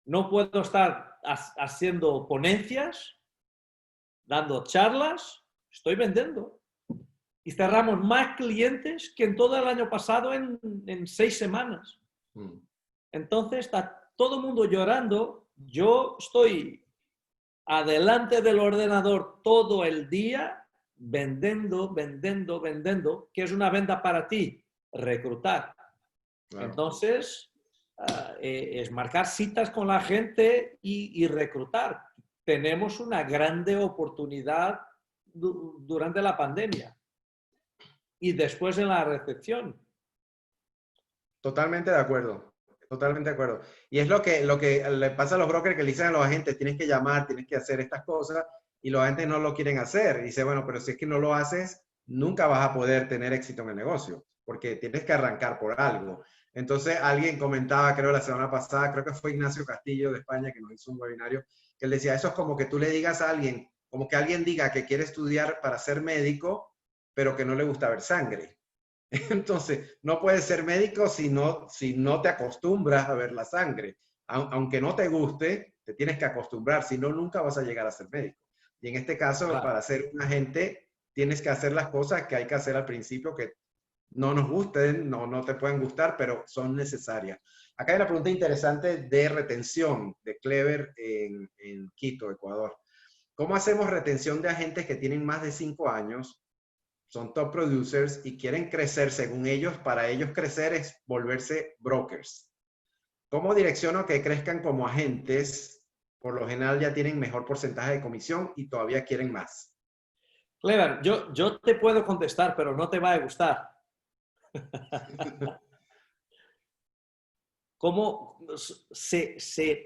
No puedo estar haciendo ponencias, dando charlas, estoy vendiendo. Y cerramos más clientes que en todo el año pasado en 6 semanas. Entonces está todo el mundo llorando. Yo estoy adelante del ordenador todo el día vendiendo, vendiendo, vendiendo. ¿Qué es una venta para ti? Reclutar. Claro. Entonces, es marcar citas con la gente y reclutar. Tenemos una grande oportunidad durante la pandemia y después en la recepción. Totalmente de acuerdo. Totalmente de acuerdo. Y es lo que le pasa a los brokers, que le dicen a los agentes, tienes que llamar, tienes que hacer estas cosas, y los agentes no lo quieren hacer. Y dice, bueno, pero si es que no lo haces, nunca vas a poder tener éxito en el negocio, porque tienes que arrancar por algo. Entonces, alguien comentaba, creo la semana pasada, creo que fue Ignacio Castillo de España, que nos hizo un webinario, que él decía, eso es como que tú le digas a alguien, como que alguien diga que quiere estudiar para ser médico, pero que no le gusta ver sangre. Entonces, no puedes ser médico si no te acostumbras a ver la sangre. Aunque no te guste, te tienes que acostumbrar, si no, nunca vas a llegar a ser médico. Y en este caso, claro, para ser un agente, tienes que hacer las cosas que hay que hacer al principio, que no nos gusten, no te pueden gustar, pero son necesarias. Acá hay una pregunta interesante de retención de Clever en Quito, Ecuador. ¿Cómo hacemos retención de agentes que tienen más de 5 años? Son top producers y quieren crecer según ellos. Para ellos crecer es volverse brokers. ¿Cómo direcciono que crezcan como agentes? Por lo general ya tienen mejor porcentaje de comisión y todavía quieren más. Clever, yo te puedo contestar, pero no te va a gustar. ¿Cómo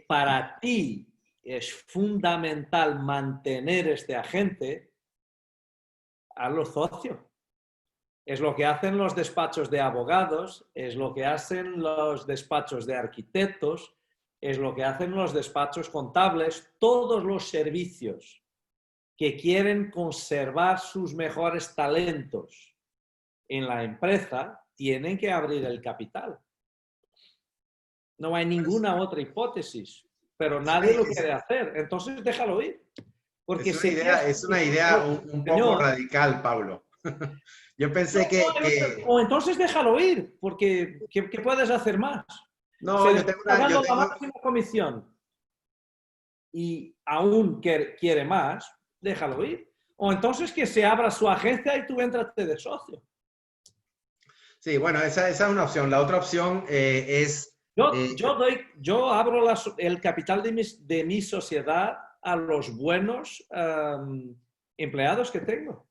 para ti es fundamental mantener este agente? Hazlo socio. Es lo que hacen los despachos de abogados, es lo que hacen los despachos de arquitectos, es lo que hacen los despachos contables. Todos los servicios que quieren conservar sus mejores talentos en la empresa tienen que abrir el capital. No hay ninguna otra hipótesis, pero nadie lo quiere hacer. Entonces déjalo ir. Porque es una idea un poco radical, Pablo. Yo pensé O entonces déjalo ir, porque ¿qué puedes hacer más? No, yo tengo la máxima comisión y aún quiere más, déjalo ir. O entonces que se abra su agencia y tú éntrate de socio. Sí, bueno, esa es una opción. La otra opción es... Yo abro el capital de mi sociedad a los buenos empleados que tengo.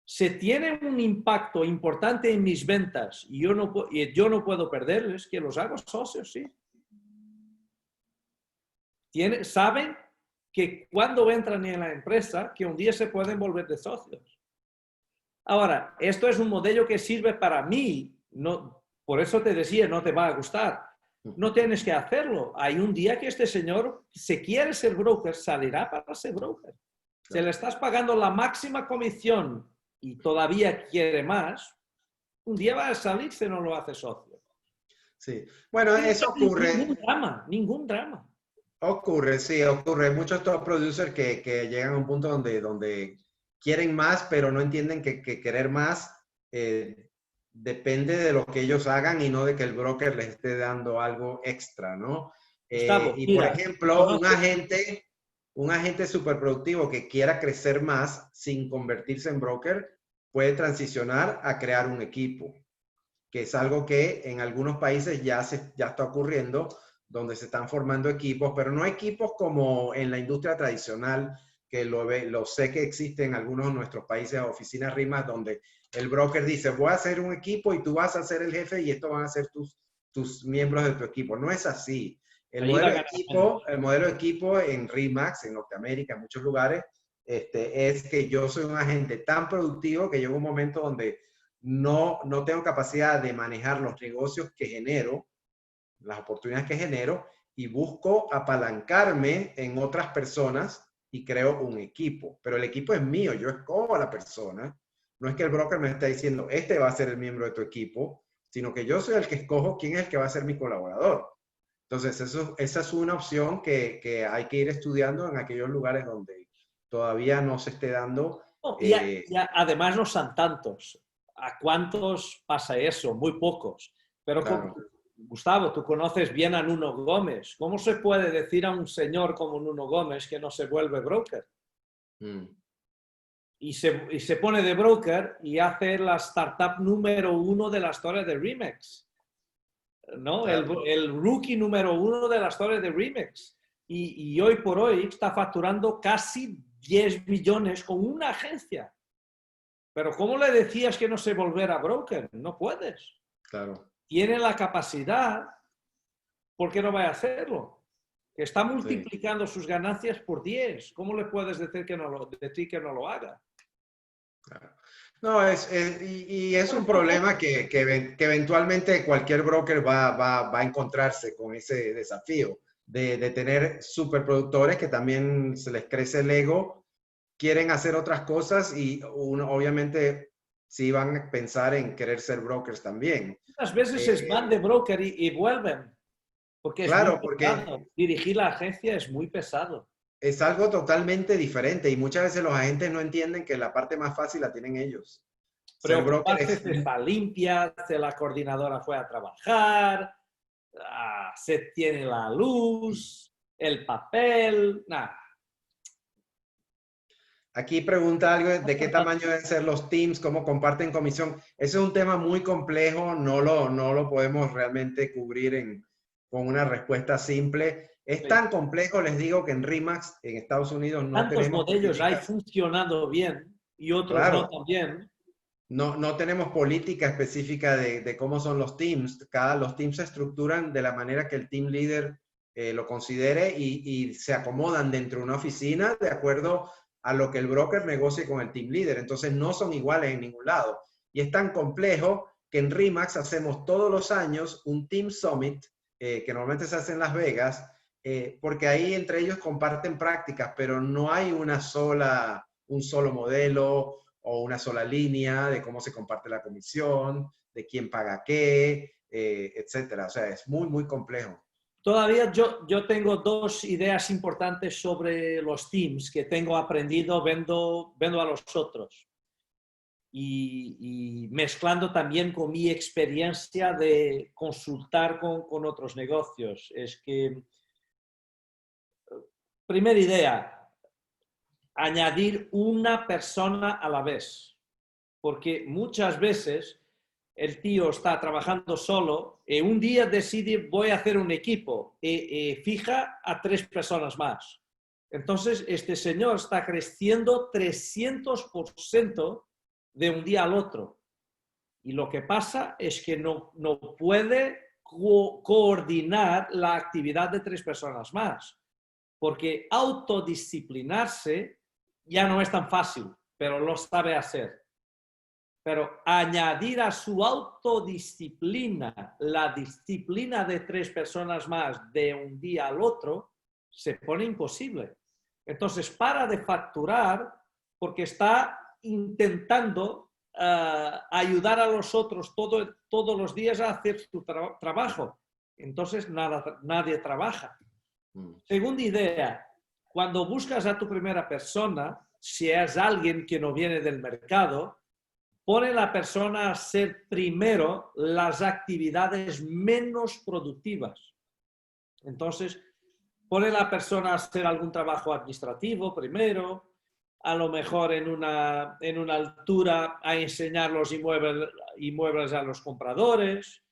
Si tienen un impacto importante en mis ventas y yo no puedo perderles, que los hago socios, sí. Saben que cuando entran en la empresa, que un día se pueden volver de socios. Ahora, esto es un modelo que sirve para mí. No, por eso te decía, no te va a gustar. No tienes que hacerlo. Hay un día que este señor, si quiere ser broker, salirá para ser broker. Si le estás pagando la máxima comisión y todavía quiere más, un día va a salir si no lo hace socio. Sí. Bueno, eso ocurre. Ningún drama. Ocurre, sí, ocurre. Hay muchos top producers que llegan a un punto donde quieren más, pero no entienden que querer más depende de lo que ellos hagan y no de que el broker les esté dando algo extra, ¿no? Por ejemplo, un agente súper productivo que quiera crecer más sin convertirse en broker puede transicionar a crear un equipo, que es algo que en algunos países ya está ocurriendo, donde se están formando equipos, pero no equipos como en la industria tradicional, que lo sé que existen en algunos de nuestros países, oficinas RIMAX, donde el broker dice, voy a hacer un equipo y tú vas a ser el jefe y estos van a ser tus miembros de tu equipo. No es así. El modelo de equipo en RIMAX, en Norteamérica, en muchos lugares, es que yo soy un agente tan productivo que llega un momento donde no tengo capacidad de manejar los negocios que genero, las oportunidades que genero, y busco apalancarme en otras personas y creo un equipo. Pero el equipo es mío, yo escojo a la persona. No es que el broker me está diciendo, este va a ser el miembro de tu equipo, sino que yo soy el que escojo quién es el que va a ser mi colaborador. Entonces, esa es una opción que hay que ir estudiando en aquellos lugares donde todavía no se esté dando. No, además no son tantos. ¿A cuántos pasa eso? Muy pocos. Pero Claro. Gustavo, tú conoces bien a Nuno Gómez. ¿Cómo se puede decir a un señor como Nuno Gómez que no se vuelve broker? Y se pone de broker y hace la startup número 1 de la historia de Remax, ¿no? Claro. El rookie número 1 de la historia de Remax. Y hoy por hoy está facturando casi 10 millones con una agencia. Pero ¿cómo le decías que no se volviera broker? No puedes. Claro. Tiene la capacidad, ¿por qué no va a hacerlo? Que está multiplicando sus ganancias por 10. ¿Cómo le puedes decir que no lo haga? Claro. No, y es un problema que eventualmente cualquier broker va a encontrarse con ese desafío de tener superproductores que también se les crece el ego, quieren hacer otras cosas y obviamente sí van a pensar en querer ser brokers también. Muchas veces van de broker y vuelven, porque es muy Claro, pesado. porque Dirigir la agencia es muy pesado. es algo totalmente diferente y muchas veces los agentes no entienden que la parte más fácil la tienen ellos. Ser broker Preocuparse si está limpia, si la coordinadora fue a trabajar, se tiene la luz, el papel, nada. Aquí pregunta algo de qué tamaño deben ser los teams, cómo comparten comisión. Ese es un tema muy complejo, no lo podemos realmente cubrir con una respuesta simple. Es tan complejo, les digo, que en RE/MAX, en Estados Unidos, no Tantos tenemos modelos hay políticas. funcionando bien y otros no Claro, tan bien. no tenemos política específica de cómo son los teams. Los teams se estructuran de la manera que el team leader lo considere y se acomodan dentro de una oficina de acuerdo a lo que el broker negocie con el team leader. Entonces no son iguales en ningún lado. Y es tan complejo que en RE/MAX hacemos todos los años un Team Summit, que normalmente se hace en Las Vegas, porque ahí entre ellos comparten prácticas, pero no hay un solo modelo o una sola línea de cómo se comparte la comisión, de quién paga qué, etcétera. O sea, es muy, muy complejo. Todavía yo tengo dos ideas importantes sobre los teams que tengo aprendido viendo a los otros y mezclando también con mi experiencia de consultar con otros negocios. Es que, primera idea, añadir una persona a la vez, porque muchas veces el tío está trabajando solo y un día decide voy a hacer un equipo y fija a 3 personas más. Entonces, este señor está creciendo 300% de un día al otro. Y lo que pasa es que no puede coordinar la actividad de 3 personas más, porque autodisciplinarse ya no es tan fácil, pero lo sabe hacer. Pero añadir a su autodisciplina la disciplina de 3 personas más de un día al otro, se pone imposible. Entonces para de facturar porque está intentando ayudar a los otros todos los días a hacer su trabajo. Entonces nadie trabaja. Segunda idea, cuando buscas a tu primera persona, si es alguien que no viene del mercado, pone a la persona a hacer primero las actividades menos productivas. Entonces, pone a la persona a hacer algún trabajo administrativo primero, a lo mejor en una altura a enseñar los inmuebles a los compradores,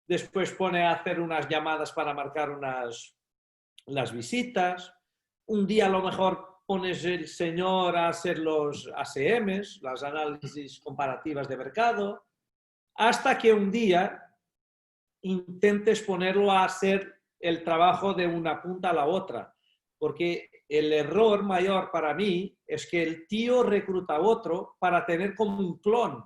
después pone a hacer unas llamadas para marcar las visitas, un día a lo mejor pones el señor a hacer los ACMs, las análisis comparativas de mercado, hasta que un día intentes ponerlo a hacer el trabajo de una punta a la otra. Porque el error mayor para mí es que el tío recluta a otro para tener como un clon.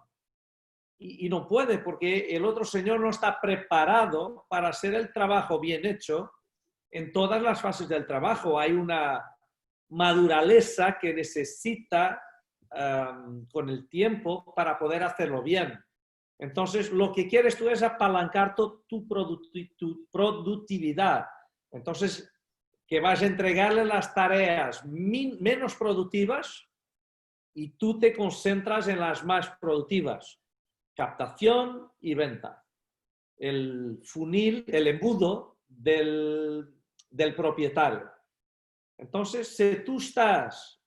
Y no puede, porque el otro señor no está preparado para hacer el trabajo bien hecho en todas las fases del trabajo. Hay una maduraleza que necesita con el tiempo para poder hacerlo bien. Entonces, lo que quieres tú es apalancar tu productividad. Entonces, que vas a entregarle las tareas menos productivas y tú te concentras en las más productivas. Captación y venta. El funil, el embudo del propietario. Entonces, si tú estás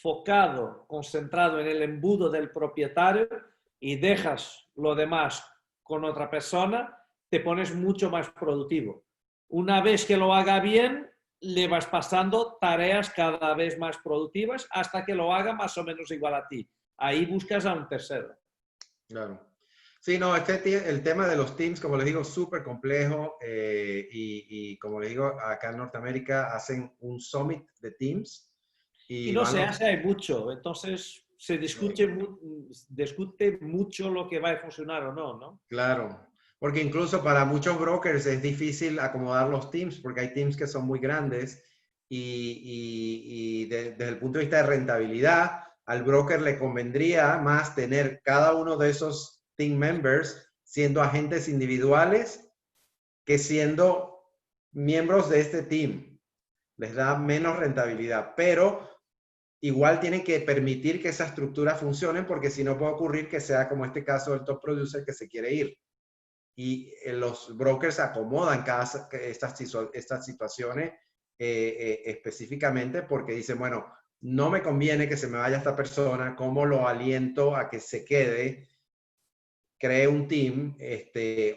focado, concentrado en el embudo del propietario y dejas lo demás con otra persona, te pones mucho más productivo. Una vez que lo haga bien, le vas pasando tareas cada vez más productivas hasta que lo haga más o menos igual a ti. Ahí buscas a un tercero. Claro. Sí, no, el tema de los teams, como les digo, súper complejo y como les digo, acá en Norteamérica hacen un summit de teams Y y no van se los... hace hay mucho, entonces se discute mucho lo que va a funcionar o no, ¿no? Claro, porque incluso para muchos brokers es difícil acomodar los teams porque hay teams que son muy grandes y desde el punto de vista de rentabilidad, al broker le convendría más tener cada uno de esos team members siendo agentes individuales que siendo miembros de este team. Les da menos rentabilidad, pero igual tienen que permitir que esa estructura funcione porque si no puede ocurrir que sea como este caso del top producer que se quiere ir. Y los brokers acomodan estas situaciones específicamente porque dicen, bueno, no me conviene que se me vaya esta persona, ¿cómo lo aliento a que se quede? Cree un team,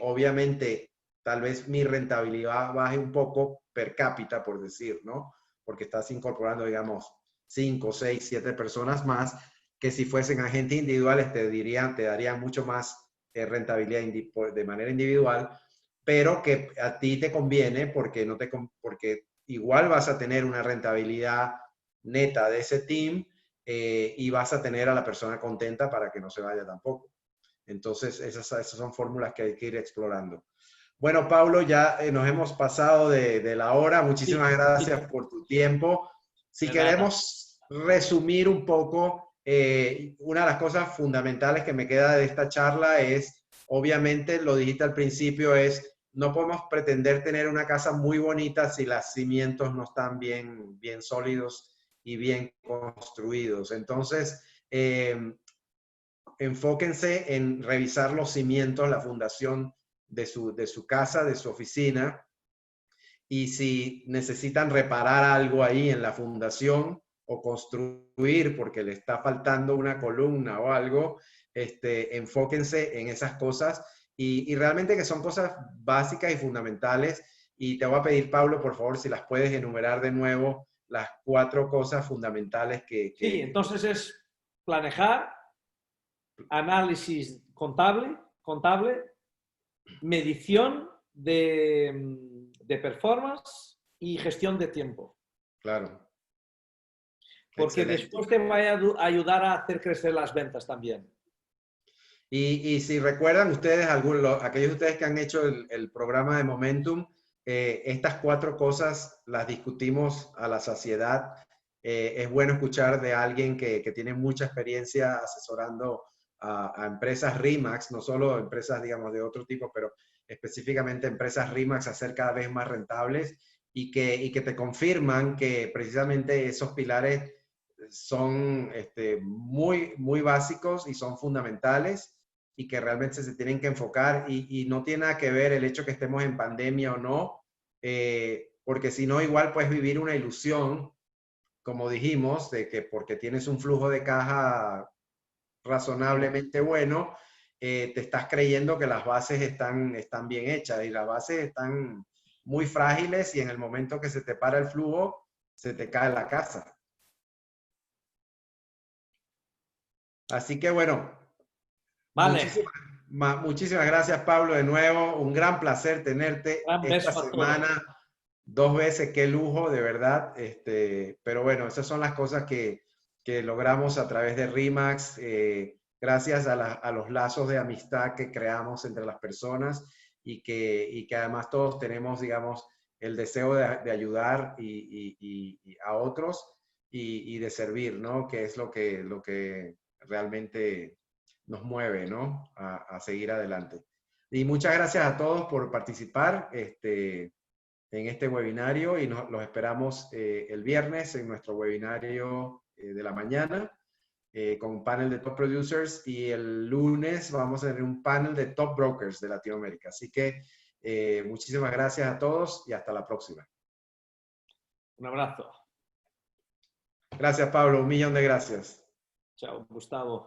obviamente tal vez mi rentabilidad baje un poco per cápita, por decir, ¿no? Porque estás incorporando, digamos, 5, 6, 7 personas más que si fuesen agentes individuales te darían mucho más rentabilidad de manera individual, pero que a ti te conviene porque igual vas a tener una rentabilidad neta de ese team y vas a tener a la persona contenta para que no se vaya tampoco. Entonces, esas son fórmulas que hay que ir explorando. Bueno, Paulo, ya nos hemos pasado de la hora. Muchísimas Sí, gracias por tu tiempo. Si de nada. queremos resumir un poco, una de las cosas fundamentales que me queda de esta charla es, obviamente, lo dijiste al principio, es no podemos pretender tener una casa muy bonita si los cimientos no están bien sólidos y bien construidos. Entonces, enfóquense en revisar los cimientos, la fundación de su casa, de su oficina, y si necesitan reparar algo ahí en la fundación o construir porque le está faltando una columna o algo, enfóquense en esas cosas y realmente que son cosas básicas y fundamentales. Y te voy a pedir, Pablo, por favor, si las puedes enumerar de nuevo, las 4 cosas fundamentales Sí, entonces es planejar, análisis contable, medición de performance y gestión de tiempo. Claro. Porque Excelente. después te va a ayudar a hacer crecer las ventas también. Y si recuerdan ustedes, aquellos de ustedes que han hecho el programa de Momentum, estas 4 cosas las discutimos a la saciedad. Es bueno escuchar de alguien que tiene mucha experiencia asesorando a empresas RE/MAX, no solo empresas, digamos, de otro tipo, pero específicamente empresas RE/MAX a ser cada vez más rentables y que te confirman que precisamente esos pilares son muy básicos y son fundamentales y que realmente se tienen que enfocar y no tiene nada que ver el hecho que estemos en pandemia o no, porque si no igual puedes vivir una ilusión, como dijimos, de que porque tienes un flujo de caja razonablemente bueno, te estás creyendo que las bases están bien hechas y las bases están muy frágiles y en el momento que se te para el flujo, se te cae la casa. Así que bueno, Vale, muchísimas gracias, Pablo, de nuevo. Un gran placer tenerte gran esta beso a semana. todos. 2 veces, qué lujo, de verdad. Pero bueno, esas son las cosas que logramos a través de RE/MAX, gracias a los lazos de amistad que creamos entre las personas y que además todos tenemos, digamos, el deseo de ayudar a otros. y de servir, ¿no? Que es lo que realmente nos mueve, ¿no? A seguir adelante. Y muchas gracias a todos por participar en este webinario y los esperamos el viernes en nuestro webinario de la mañana con un panel de top producers y el lunes vamos a tener un panel de top brokers de Latinoamérica. Así que muchísimas gracias a todos y hasta la próxima. Un abrazo. Gracias, Pablo. Un millón de gracias. Chao, Gustavo.